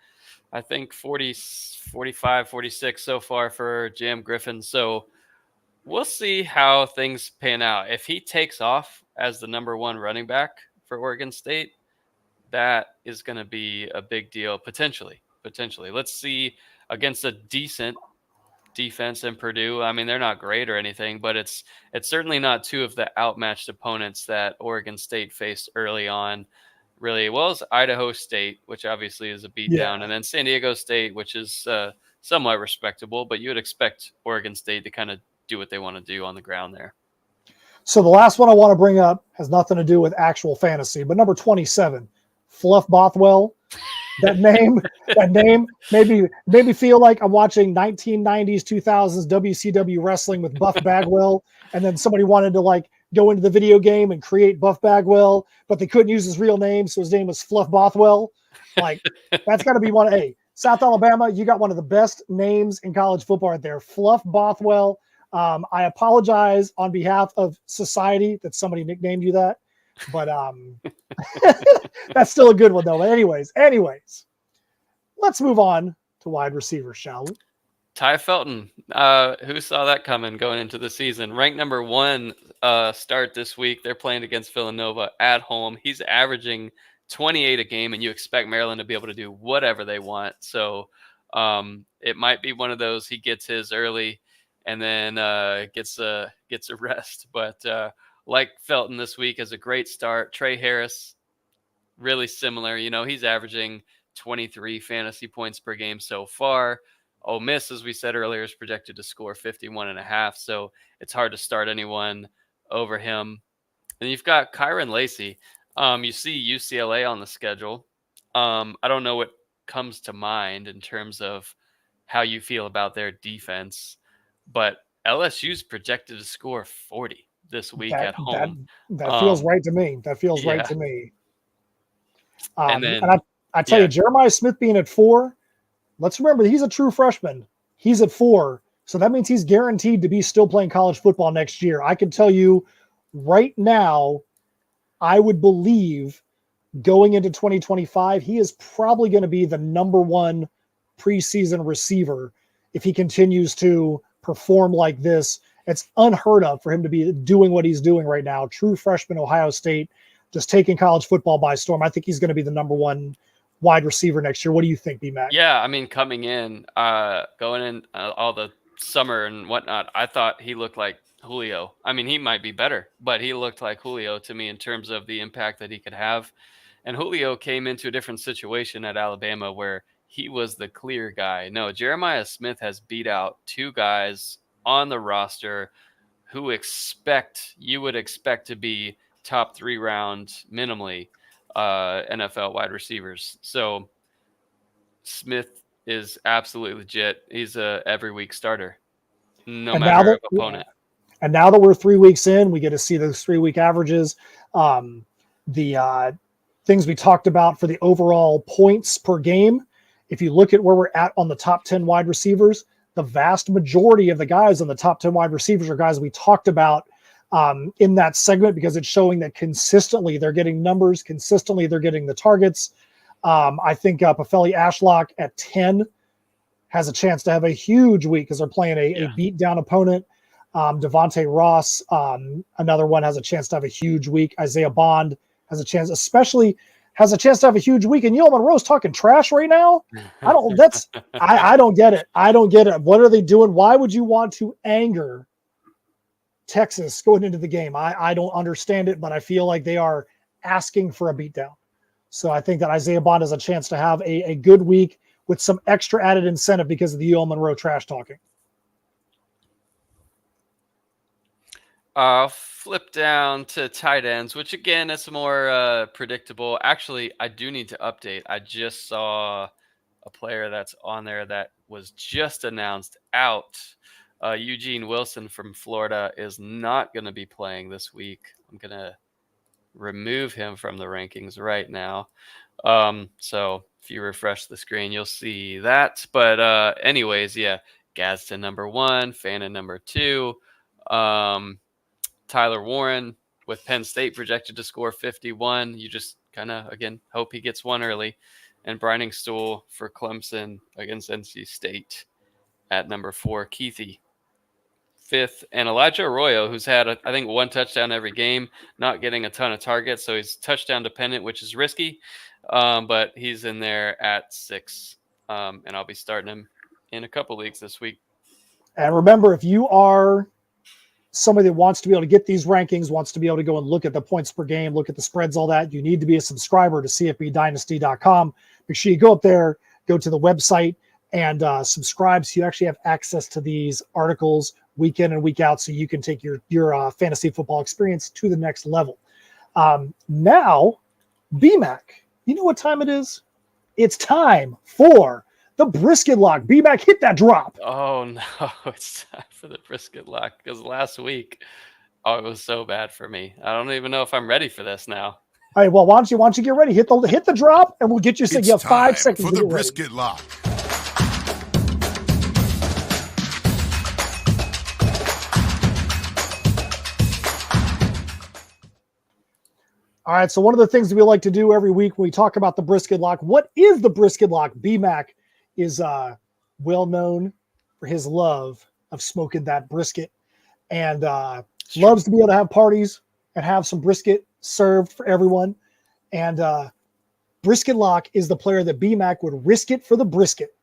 I think 40, 45, 46 so far for Jam Griffin. So we'll see how things pan out. If he takes off as the number 1 running back for Oregon State, that is going to be a big deal, potentially. Let's see against a decent defense in Purdue. I mean, they're not great or anything, but it's certainly not 2 of the outmatched opponents that Oregon State faced early on. Really, well as Idaho State, which obviously is a beatdown, and then San Diego State, which is somewhat respectable, but you would expect Oregon State to kind of do what they want to do on the ground there. So the last one I want to bring up has nothing to do with actual fantasy, but number 27, Fluff Bothwell. That name made me feel like I'm watching 1990s, 2000s WCW wrestling with Buff Bagwell, and then somebody wanted to like go into the video game and create Buff Bagwell, but they couldn't use his real name, so his name was Fluff Bothwell. Like, that's got to be one. Hey, South Alabama, you got one of the best names in college football right there, Fluff Bothwell. I apologize on behalf of society that somebody nicknamed you that. But that's still a good one, though. But anyways, let's move on to wide receivers, shall we? Ty Felton, who saw that coming going into the season? Ranked number 1 start this week. They're playing against Villanova at home. He's averaging 28 a game, and you expect Maryland to be able to do whatever they want. So it might be one of those he gets his early and then gets a rest. But like Felton this week is a great start. Trey Harris, really similar. He's averaging 23 fantasy points per game so far. Ole Miss, as we said earlier, is projected to score 51.5. So it's hard to start anyone over him. And you've got Kyron Lacey. You see UCLA on the schedule. I don't know what comes to mind in terms of how you feel about their defense, but LSU's projected to score 40 this week at home. That feels right to me. Right to me. And I tell you, Jeremiah Smith being at 4, let's remember he's a true freshman. He's at 4. So that means he's guaranteed to be still playing college football next year. I can tell you right now, I would believe going into 2025, he is probably going to be the number 1 preseason receiver if he continues to perform like this. It's unheard of for him to be doing what he's doing right now. True freshman, Ohio State, just taking college football by storm. I think he's going to be the number 1 wide receiver next year. What do you think, B-Mac? Yeah, I mean, coming in, going in all the summer and whatnot, I thought he looked like Julio. I mean, he might be better, but he looked like Julio to me in terms of the impact that he could have. And Julio came into a different situation at Alabama where he was the clear guy. No, Jeremiah Smith has beat out 2 guys on the roster who you would expect to be top 3 round minimally NFL wide receivers. So Smith is absolutely legit. He's a every week starter, no matter opponent. And now that we're 3 weeks in, we get to see those 3-week averages. the things we talked about for the overall points per game. If you look at where we're at on the top 10 wide receivers, the vast majority of the guys on the top 10 wide receivers are guys we talked about in that segment, because it's showing that consistently they're getting numbers, consistently they're getting the targets. I think Pafeli Ashlock at 10 has a chance to have a huge week because they're playing a beat down opponent. Devontae Ross, another one, has a chance to have a huge week. Isaiah Bond has a chance, especially has a chance to have a huge week. And Yale Monroe's talking trash right now. I don't get it. I don't get it. What are they doing? Why would you want to anger Texas going into the game? I don't understand it, but I feel like they are asking for a beatdown. So I think that Isaiah Bond has a chance to have a good week with some extra added incentive because of the UL Monroe trash talking. Flip down to tight ends, which again is more predictable. Actually, I do need to update. I just saw a player that's on there that was just announced out. Eugene Wilson from Florida is not going to be playing this week. I'm going to remove him from the rankings right now. So if you refresh the screen, you'll see that. But anyways, yeah, Gadsden number 1, Fannin number 2. Tyler Warren with Penn State projected to score 51. You just kind of, again, hope he gets one early. And Briningstool for Clemson against NC State at number 4. Keithy, 5th. And Elijah Arroyo, who's had, I think, 1 touchdown every game, not getting a ton of targets. So he's touchdown dependent, which is risky. But he's in there at 6. And I'll be starting him in a couple leagues this week. And remember, if you are somebody that wants to be able to get these rankings, wants to be able to go and look at the points per game, look at the spreads, all that, you need to be a subscriber to cfbdynasty.com. Make sure you go up there, go to the website, and subscribe so you actually have access to these articles week in and week out, so you can take your fantasy football experience to the next level. Now, BMAC, you know what time it is? It's time for the brisket lock. BMAC, hit that drop. Oh, no. It's time for the brisket lock because last week, it was so bad for me. I don't even know if I'm ready for this now. All right, well, why don't you get ready? Hit the drop, and we'll get you. You have 5 seconds for the to get brisket ready. lock. All right, so one of the things that we like to do every week when we talk about the brisket lock, what is the brisket lock? BMAC is well known for his love of smoking that brisket, and loves to be able to have parties and have some brisket served for everyone. And brisket lock is the player that BMAC would risk it for the brisket.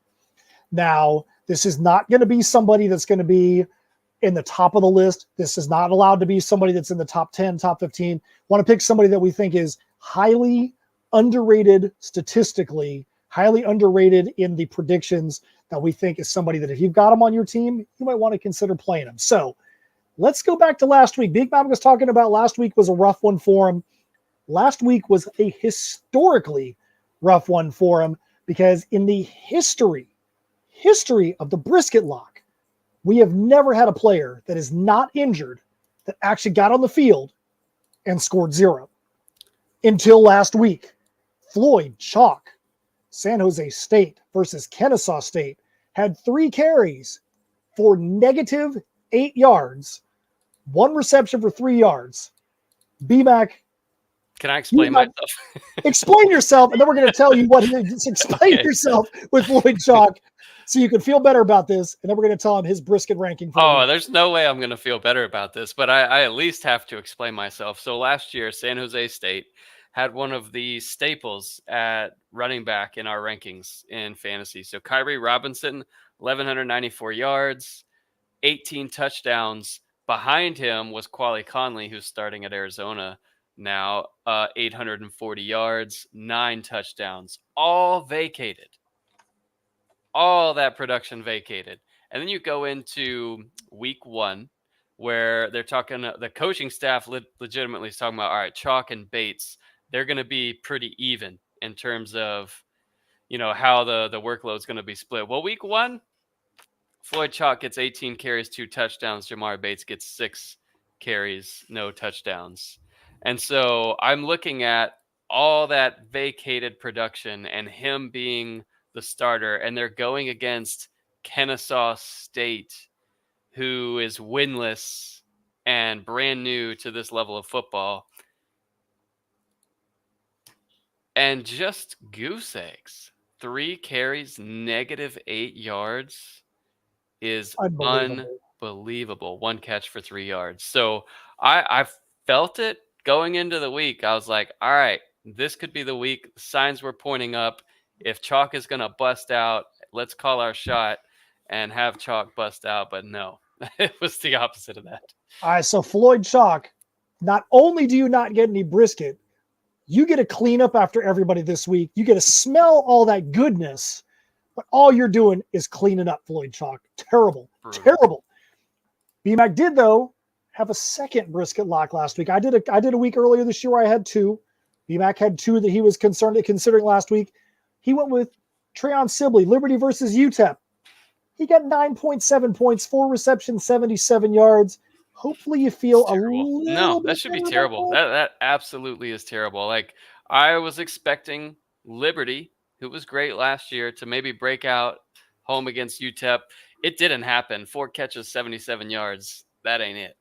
Now, this is not going to be somebody that's going to be in the top of the list. This is not allowed to be somebody that's in the top 10, top 15. Want to pick somebody that we think is highly underrated statistically, highly underrated in the predictions, that we think is somebody that if you've got him on your team, you might want to consider playing him. So let's go back to last week. Big Mom was talking about last week was a rough one for him. Last week was a historically rough one for him because in the history of the brisket lock, we have never had a player that is not injured that actually got on the field and scored 0 until last week. Floyd Chalk, San Jose State versus Kennesaw State, had 3 carries for -8 yards, 1 reception for 3 yards. BMAC, can I explain myself? Explain yourself, and then we're going to tell you what it is. Explain yourself with Floyd Chalk so you can feel better about this, and then we're going to tell him his brisket ranking. There's no way I'm going to feel better about this, but I at least have to explain myself. So last year, San Jose State had one of the staples at running back in our rankings in fantasy. So Kyrie Robinson, 1,194 yards, 18 touchdowns. Behind him was Quali Conley, who's starting at Arizona now, 840 yards, 9 touchdowns, all vacated. All that production vacated. And then you go into week 1 where they're talking, the coaching staff legitimately is talking about, all right, Chalk and Bates, they're going to be pretty even in terms of, how the workload is going to be split. Well, week 1, Floyd Chalk gets 18 carries, 2 touchdowns. Jamar Bates gets 6 carries, no touchdowns. And so I'm looking at all that vacated production and him being the starter, and they're going against Kennesaw State, who is winless and brand new to this level of football. And just goose eggs. 3 carries, -8 yards is unbelievable. 1 catch for 3 yards. So I felt it going into the week. I was like, all right, this could be the week. Signs were pointing up. If Chalk is going to bust out, let's call our shot and have Chalk bust out. But no, it was the opposite of that. All right, so Floyd Chalk, not only do you not get any brisket, you get to clean up after everybody this week. You get to smell all that goodness, but all you're doing is cleaning up, Floyd Chalk. Terrible. Terrible. BMAC did, though, have a second brisket lock last week. I did a week earlier this year where I had 2. BMAC had 2 that he was considering last week. He went with Treon Sibley, Liberty versus UTEP. He got 9.7 points, 4 receptions, 77 yards. Hopefully you feel a little No, bit that should be terrible. That absolutely is terrible. Like, I was expecting Liberty, who was great last year, to maybe break out home against UTEP. It didn't happen. 4 catches, 77 yards. That ain't it.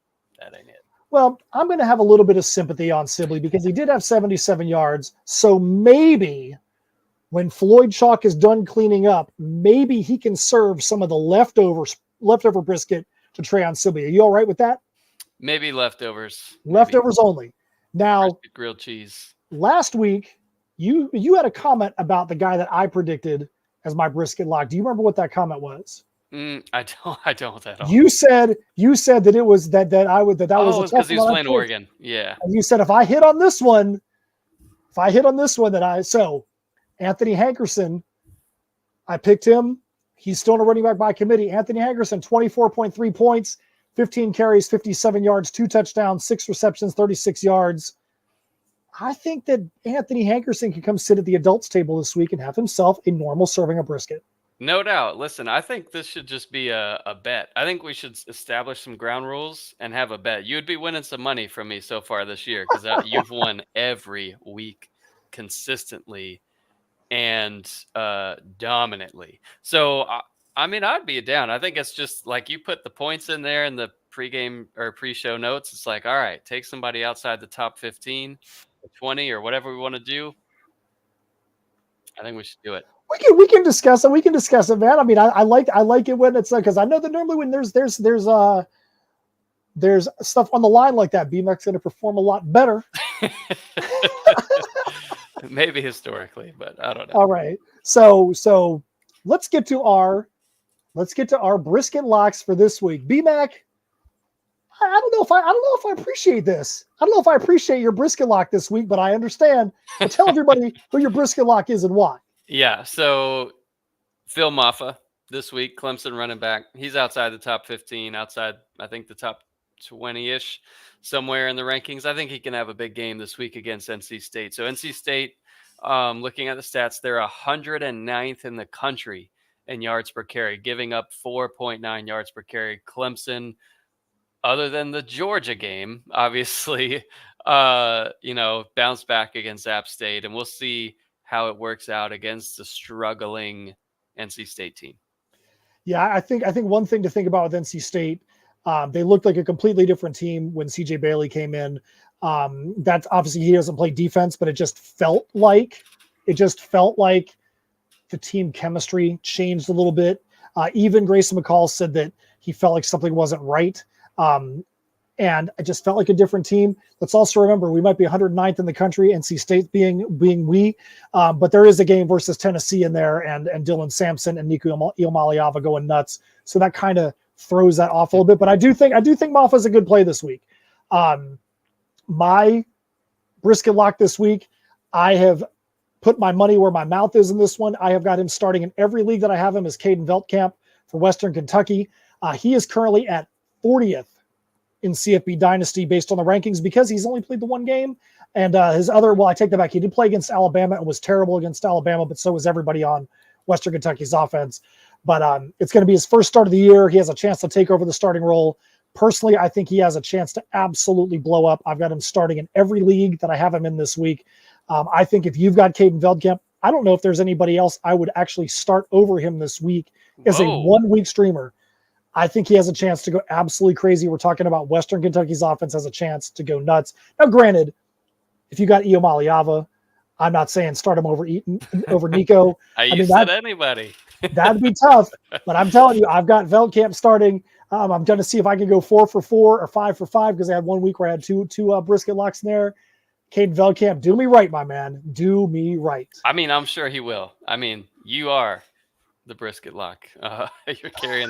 Well, I'm going to have a little bit of sympathy on Sibley because he did have 77 yards. So maybe when Floyd Chalk is done cleaning up, maybe he can serve some of the leftover brisket to Treon Sibley. Are you all right with that? Maybe leftovers. Leftovers only. Now, brisket, grilled cheese. Last week, you had a comment about the guy that I predicted as my brisket lock. Do you remember what that comment was? I don't at all. You said that it was that was a because he was playing Oregon. Yeah. And you said if I hit on this one, so Anthony Hankerson, I picked him. He's still in a running back by committee. Anthony Hankerson, 24.3 points, 15 carries, 57 yards, 2 touchdowns, 6 receptions, 36 yards. I think that Anthony Hankerson can come sit at the adults table this week and have himself a normal serving of brisket. No doubt. Listen, I think this should just be a bet. I think we should establish some ground rules and have a bet. You'd be winning some money from me so far this year because you've won every week consistently and dominantly. So, I mean, I'd be down. I think it's just like you put the points in there in the pregame or pre-show notes. It's like, all right, take somebody outside the top 15 or 20 or whatever we want to do. I think we should do it. We can discuss it. We can discuss it, man. I mean, I like it when it's because I know that normally when there's stuff on the line like that, BMAC's going to perform a lot better. Maybe historically, but I don't know. All right, so let's get to our brisket locks for this week. BMAC, I don't know if I appreciate this. I don't know if I appreciate your brisket lock this week, but I understand. But tell everybody who your brisket lock is and why. Yeah, so Phil Maffa this week, Clemson running back. He's outside the top 15, outside, I think, the top 20-ish, somewhere in the rankings. I think he can have a big game this week against NC State. So NC State, looking at the stats, they're 109th in the country in yards per carry, giving up 4.9 yards per carry. Clemson, other than the Georgia game, obviously, bounced back against App State, and we'll see how it works out against the struggling NC State team. Yeah, I think one thing to think about with NC State, they looked like a completely different team when CJ Bailey came in. That's obviously he doesn't play defense, but it just felt like the team chemistry changed a little bit. Even Grayson McCall said that he felt like something wasn't right. And it just felt like a different team. Let's also remember we might be 109th in the country, NC State being we, but there is a game versus Tennessee in there, and Dylan Sampson and Nico Iamaleava going nuts. So that kind of throws that off a little bit. But I do think Maffa is a good play this week. My brisket lock this week, I have put my money where my mouth is in this one. I have got him starting in every league that I have him as Caden Veltkamp for Western Kentucky. He is currently at 40th in CFB Dynasty based on the rankings because he's only played the one game. And his other, well, I take that back. He did play against Alabama and was terrible against Alabama, but so was everybody on Western Kentucky's offense. But it's going to be his first start of the year. He has a chance to take over the starting role Personally, I think he has a chance to absolutely blow up. I've got him starting in every league that I have him in this week. I think if you've got Caden Veldkamp, I don't know if there's anybody else I would actually start over him this week as a 1 week streamer. I think he has a chance to go absolutely crazy. We're talking about Western Kentucky's offense has a chance to go nuts. Now, granted, if you got Iomaliava, I'm not saying start him over Nico. You said anybody. That'd be tough. But I'm telling you, I've got Veldkamp starting. I'm going to see if I can go 4 for 4 or 5 for 5 because I had 1 week where I had two brisket locks in there. Caden Veldkamp, do me right, my man. Do me right. I mean, I'm sure he will. I mean, you are the brisket lock. You're carrying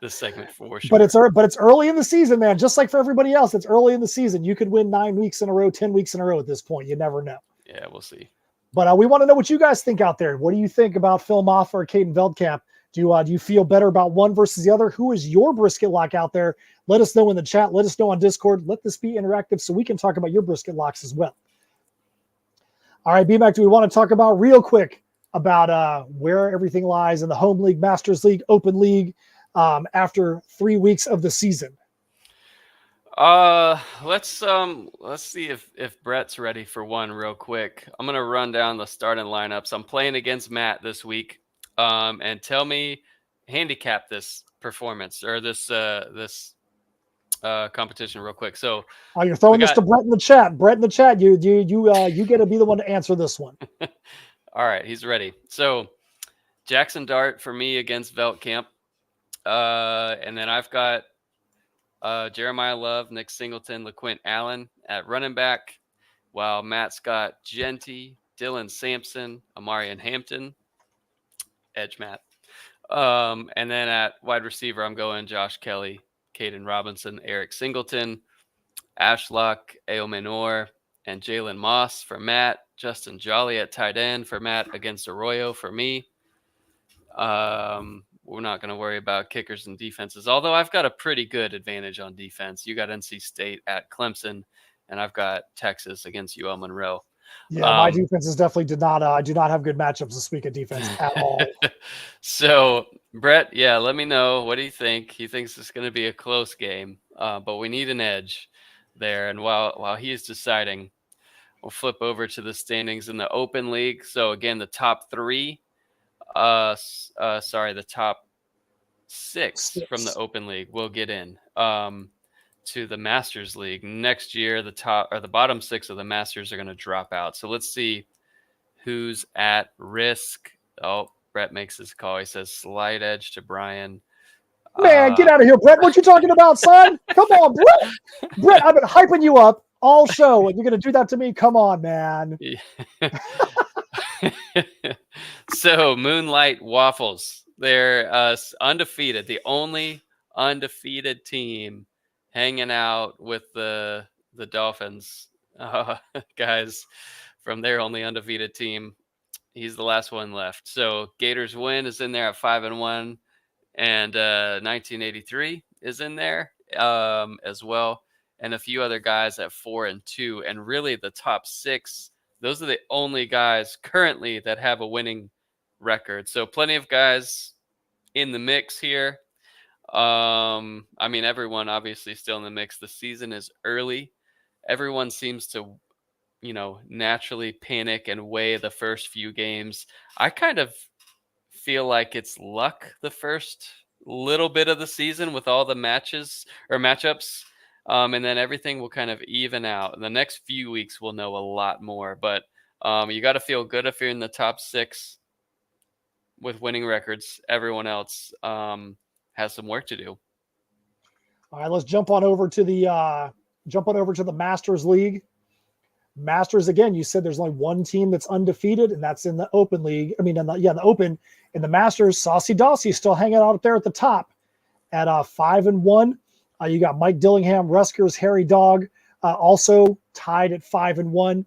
this segment for sure. But it's early in the season, man. Just like for everybody else, it's early in the season. You could win 9 weeks in a row, 10 weeks in a row at this point. You never know. Yeah, we'll see. But we want to know what you guys think out there. What do you think about Phil Moffa or Caden Veldkamp? Do you feel better about one versus the other? Who is your brisket lock out there? Let us know in the chat. Let us know on Discord. Let this be interactive so we can talk about your brisket locks as well. All right, BMAC, do we want to talk about real quick about where everything lies in the Home League, Masters League, Open League after 3 weeks of the season? Let's see if Brett's ready for one real quick. I'm gonna run down the starting lineups. I'm playing against Matt this week. And tell me, handicap this performance or this competition real quick. So, you're throwing this to Brett in the chat. Brett in the chat, you get to be the one to answer this one. All right, he's ready. So, Jackson Dart for me against Veldkamp, and then I've got Jeremiah Love, Nick Singleton, LaQuint Allen at running back, while Matt's got Genty, Dylan Sampson, Amarian Hampton. Edge Matt. And then at wide receiver, I'm going Josh Kelly, Caden Robinson, Eric Singleton, Ashlock, Ao Menor, and Jalen Moss for Matt. Justin Jolly at tight end for Matt against Arroyo for me. We're not going to worry about kickers and defenses, although I've got a pretty good advantage on defense. You got NC State at Clemson, and I've got Texas against UL Monroe. Yeah, my defenses definitely do not have good matchups this week at defense at all. So, Brett, yeah, let me know. What do you think? He thinks it's going to be a close game, but we need an edge there. And while he is deciding, we'll flip over to the standings in the Open League. So, again, the top top six from the Open League will get in to the Masters League next year. The bottom 6 of the Masters are going to drop out. So let's see who's at risk. Oh, Brett makes his call. He says slight edge to Brian. Man, get out of here, Brett. What you talking about, son? Come on, Brett. Brett, I've been hyping you up all show, and you're going to do that to me? Come on, man. So Moonlight Waffles, they're undefeated, the only undefeated team hanging out with the Dolphins guys from their only undefeated team. He's the last one left. So Gators win is in there at 5-1, and 1983 is in there as well, and a few other guys at 4-2. And really, the top 6, those are the only guys currently that have a winning record. So plenty of guys in the mix here. I mean, everyone obviously still in the mix. The season is early. Everyone seems to, naturally panic and weigh the first few games. I kind of feel like it's luck the first little bit of the season with all the matches or matchups. And then everything will kind of even out. In the next few weeks, we'll know a lot more. But you got to feel good if you're in the top 6 with winning records. Everyone else has some work to do. All right, let's jump on over to the Masters League. Masters, again, you said there's only one team that's undefeated, and that's in the Open League. I mean, in the Open. In the Masters, Saucy Dossie still hanging out up there at the top at 5-1. You got Mike Dillingham, Ruskers, Harry Dog, also tied at 5-1.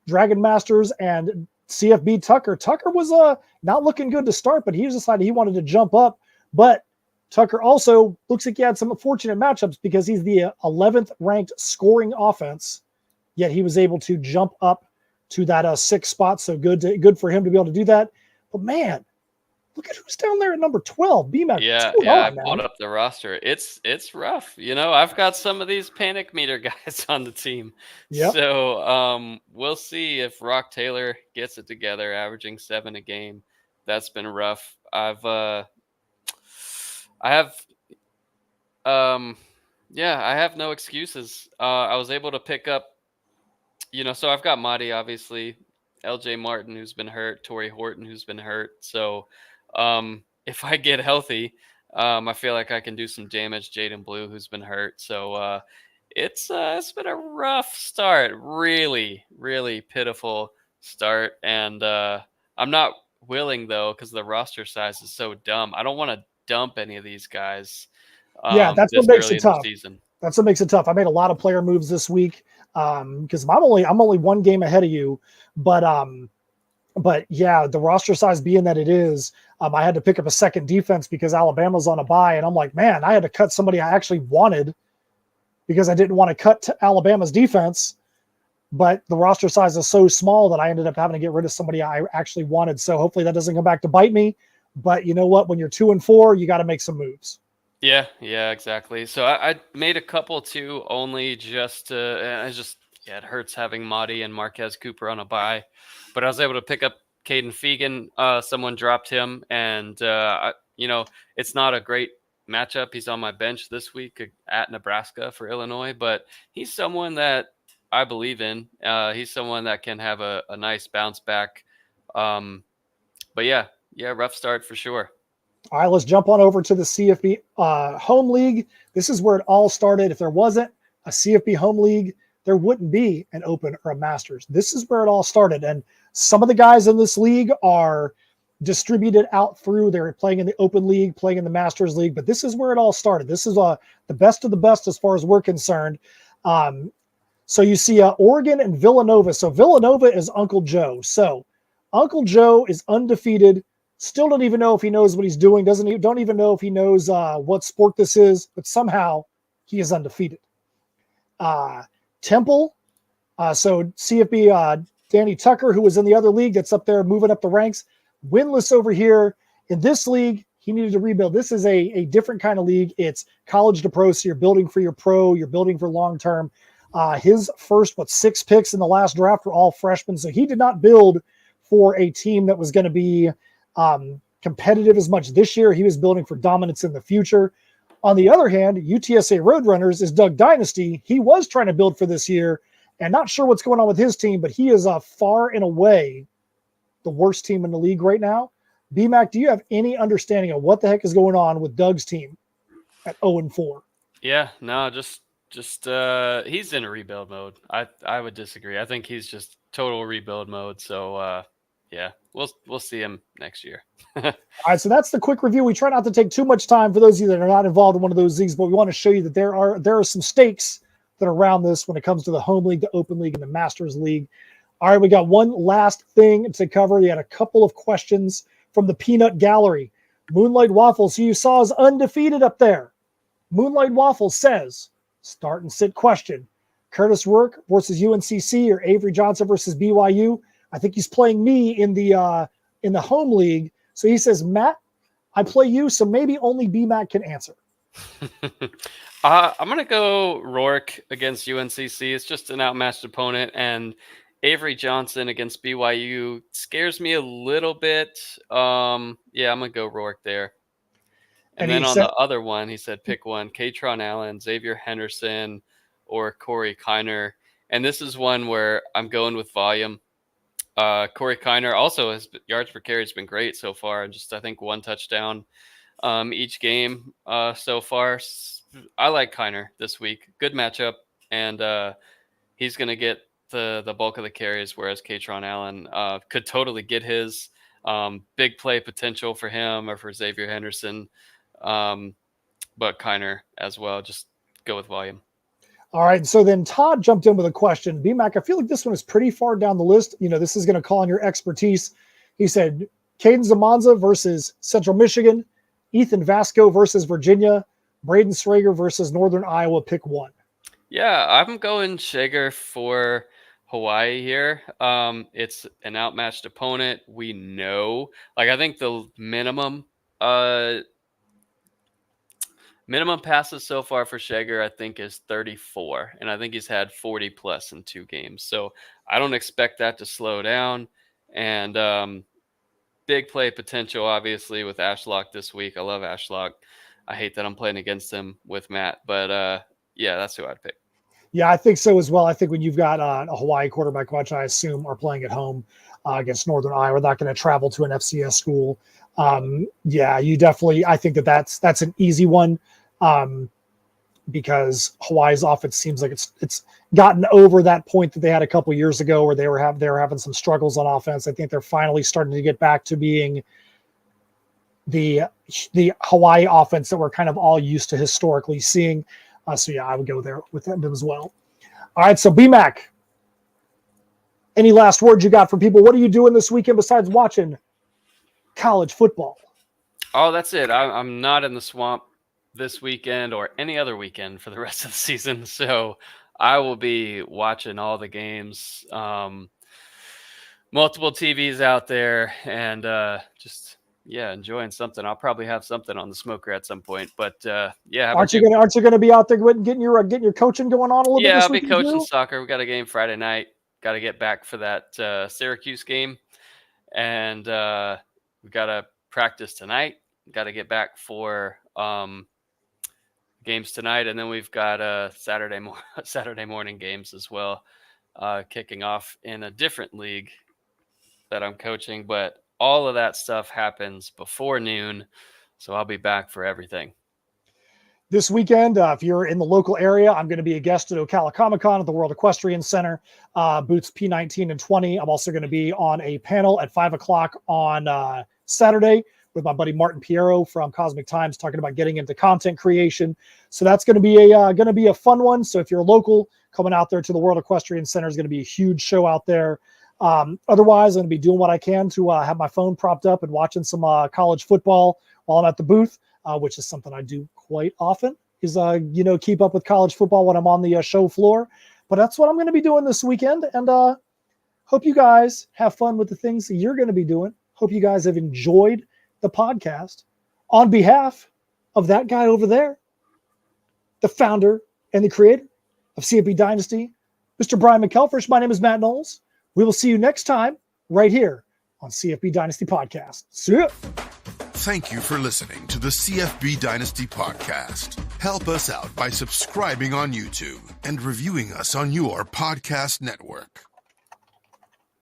Dragon Masters and CFB Tucker. Tucker was not looking good to start, but he decided he wanted to jump up. But Tucker also looks like he had some unfortunate matchups because he's the 11th ranked scoring offense, yet he was able to jump up to that 6th spot. So good for him to be able to do that. But man, Look at who's down there at number 12. BMAC, what's Yeah, going yeah, I on, pulled man? up the roster. It's rough. I've got some of these panic meter guys on the team. Yep. So we'll see if Rock Taylor gets it together, averaging 7 a game. That's been rough. I have I have no excuses. I was able to pick up, so I've got Marty, obviously, LJ Martin, who's been hurt, Torrey Horton, who's been hurt. So if I get healthy, I feel like I can do some damage. Jaden Blue, who's been hurt. So it's been a rough start, really, really pitiful start. And I'm not willing, though, because the roster size is so dumb. I don't want to dump any of these guys Yeah, that's what this makes early it in the tough. season. That's what makes it tough. I made a lot of player moves this week because I'm only one game ahead of you, but yeah, the roster size being that it is, I had to pick up a second defense because Alabama's on a bye, and I'm like, man, I had to cut somebody I actually wanted because I didn't want to cut Alabama's defense, but the roster size is so small that I ended up having to get rid of somebody I actually wanted. So hopefully that doesn't come back to bite me. But you know what? When you're 2-4, you got to make some moves. Yeah, exactly. So I made a couple too, only just to, it hurts having Mahdi and Marquez Cooper on a bye, but I was able to pick up Caden Fegan. Someone dropped him, and it's not a great matchup. He's on my bench this week at Nebraska for Illinois, but he's someone that I believe in. He's someone that can have a nice bounce back. But yeah, rough start for sure. All right, let's jump on over to the CFB home league. This is where it all started. If there wasn't a CFB home league, there wouldn't be an open or a masters. This is where it all started. And some of the guys in this league are distributed out through. They're playing in the open league, playing in the masters league, but this is where it all started. This is the best of the best as far as we're concerned. So you see Oregon and Villanova. So Villanova is Uncle Joe. So Uncle Joe is undefeated. Still don't even know if he knows what he's doing. Don't even know if he knows what sport this is, but somehow he is undefeated. Temple, so CFB Danny Tucker, who was in the other league that's up there moving up the ranks, winless over here. In this league, he needed to rebuild. This is a different kind of league. It's college to pro, so you're building for your pro, you're building for long-term. His first, 6 picks in the last draft were all freshmen, so he did not build for a team that was going to be competitive as much this year. He was building for dominance in the future. On the other hand, UTSA Roadrunners is Doug Dynasty. He was trying to build for this year, and not sure what's going on with his team, but he is far and away the worst team in the league right now. BMAC, do you have any understanding of what the heck is going on with Doug's team at 0-4? Yeah, no, just he's in a rebuild mode. I would disagree. I think he's just total rebuild mode. So yeah, we'll see him next year. All right, so that's the quick review. We try not to take too much time for those of you that are not involved in one of those leagues, but we want to show you that there are some stakes that are around this when it comes to the home league, the open league, and the masters league. All right, we got one last thing to cover. We had a couple of questions from the Peanut Gallery. Moonlight Waffles, who you saw is undefeated up there. Moonlight Waffles says, start and sit question. Curtis Rourke versus UNCC or Avery Johnson versus BYU. I think he's playing me in the home league. So he says, Matt, I play you, so maybe only BMAC can answer. I'm going to go Rourke against UNCC. It's just an outmatched opponent, and Avery Johnson against BYU scares me a little bit. I'm going to go Rourke there. And then on the other one, he said pick one, Katron Allen, Xavier Henderson, or Corey Kiner. And this is one where I'm going with volume. Corey Kiner also, his yards per carry has been great so far. Just, I think, 1 touchdown each game so far. I like Kiner this week. Good matchup. And he's going to get the bulk of the carries, whereas Katron Allen could totally get his. Big play potential for him or for Xavier Henderson. But Kiner as well. Just go with volume. All right. So then Todd jumped in with a question. BMAC, I feel like this one is pretty far down the list. This is going to call on your expertise. He said, Caden Zamanza versus Central Michigan, Ethan Vasco versus Virginia, Braden Schrager versus Northern Iowa. Pick one. Yeah, I'm going Schrager for Hawaii here. It's an outmatched opponent. We know, like, I think the minimum passes so far for Shager, I think, is 34. And I think he's had 40 plus in 2 games. So I don't expect that to slow down. And big play potential, obviously, with Ashlock this week. I love Ashlock. I hate that I'm playing against him with Matt. But yeah, that's who I'd pick. Yeah, I think so as well. I think when you've got a Hawaii quarterback, which I assume are playing at home against Northern Iowa, not going to travel to an FCS school. Yeah, you definitely. I think that's an easy one because Hawaii's offense seems like it's gotten over that point that they had a couple years ago where they were having some struggles on offense. I think they're finally starting to get back to being the Hawaii offense that we're kind of all used to historically seeing. So yeah, I would go there with them as well. All right, so BMAC, any last words you got for people? What are you doing this weekend besides watching college football? Oh, that's it. I'm not in the swamp this weekend or any other weekend for the rest of the season. So I will be watching all the games, multiple TVs out there, and just enjoying something. I'll probably have something on the smoker at some point. But yeah, aren't you gonna be out there getting your coaching going on a little bit? Yeah, this I'll be weekend coaching too? soccer. We got a game Friday night. Got to get back for that Syracuse game, and we got to practice tonight. Got to get back for games tonight, and then we've got Saturday morning games as well, kicking off in a different league that I'm coaching. But all of that stuff happens before noon, so I'll be back for everything. This weekend, if you're in the local area, I'm going to be a guest at Ocala Comic-Con at the World Equestrian Center, booths P19 and 20. I'm also going to be on a panel at 5 o'clock on Saturday with my buddy Martin Piero from Cosmic Times, talking about getting into content creation. So that's going to be a fun one. So if you're local, coming out there to the World Equestrian Center is going to be a huge show out there. Otherwise, I'm going to be doing what I can to have my phone propped up and watching some college football while I'm at the booth, which is something I do quite often, is keep up with college football when I'm on the show floor. But that's what I'm going to be doing this weekend, and hope you guys have fun with the things that you're going to be doing. Hope you guys have enjoyed the podcast. On behalf of that guy over there, the founder and the creator of CFP Dynasty, Mr. Brian McElfresh, my name is Matt Knowles. We will see you next time right here on CFB Dynasty Podcast. See ya. Thank you for listening to the CFB Dynasty Podcast. Help us out by subscribing on YouTube and reviewing us on your podcast network.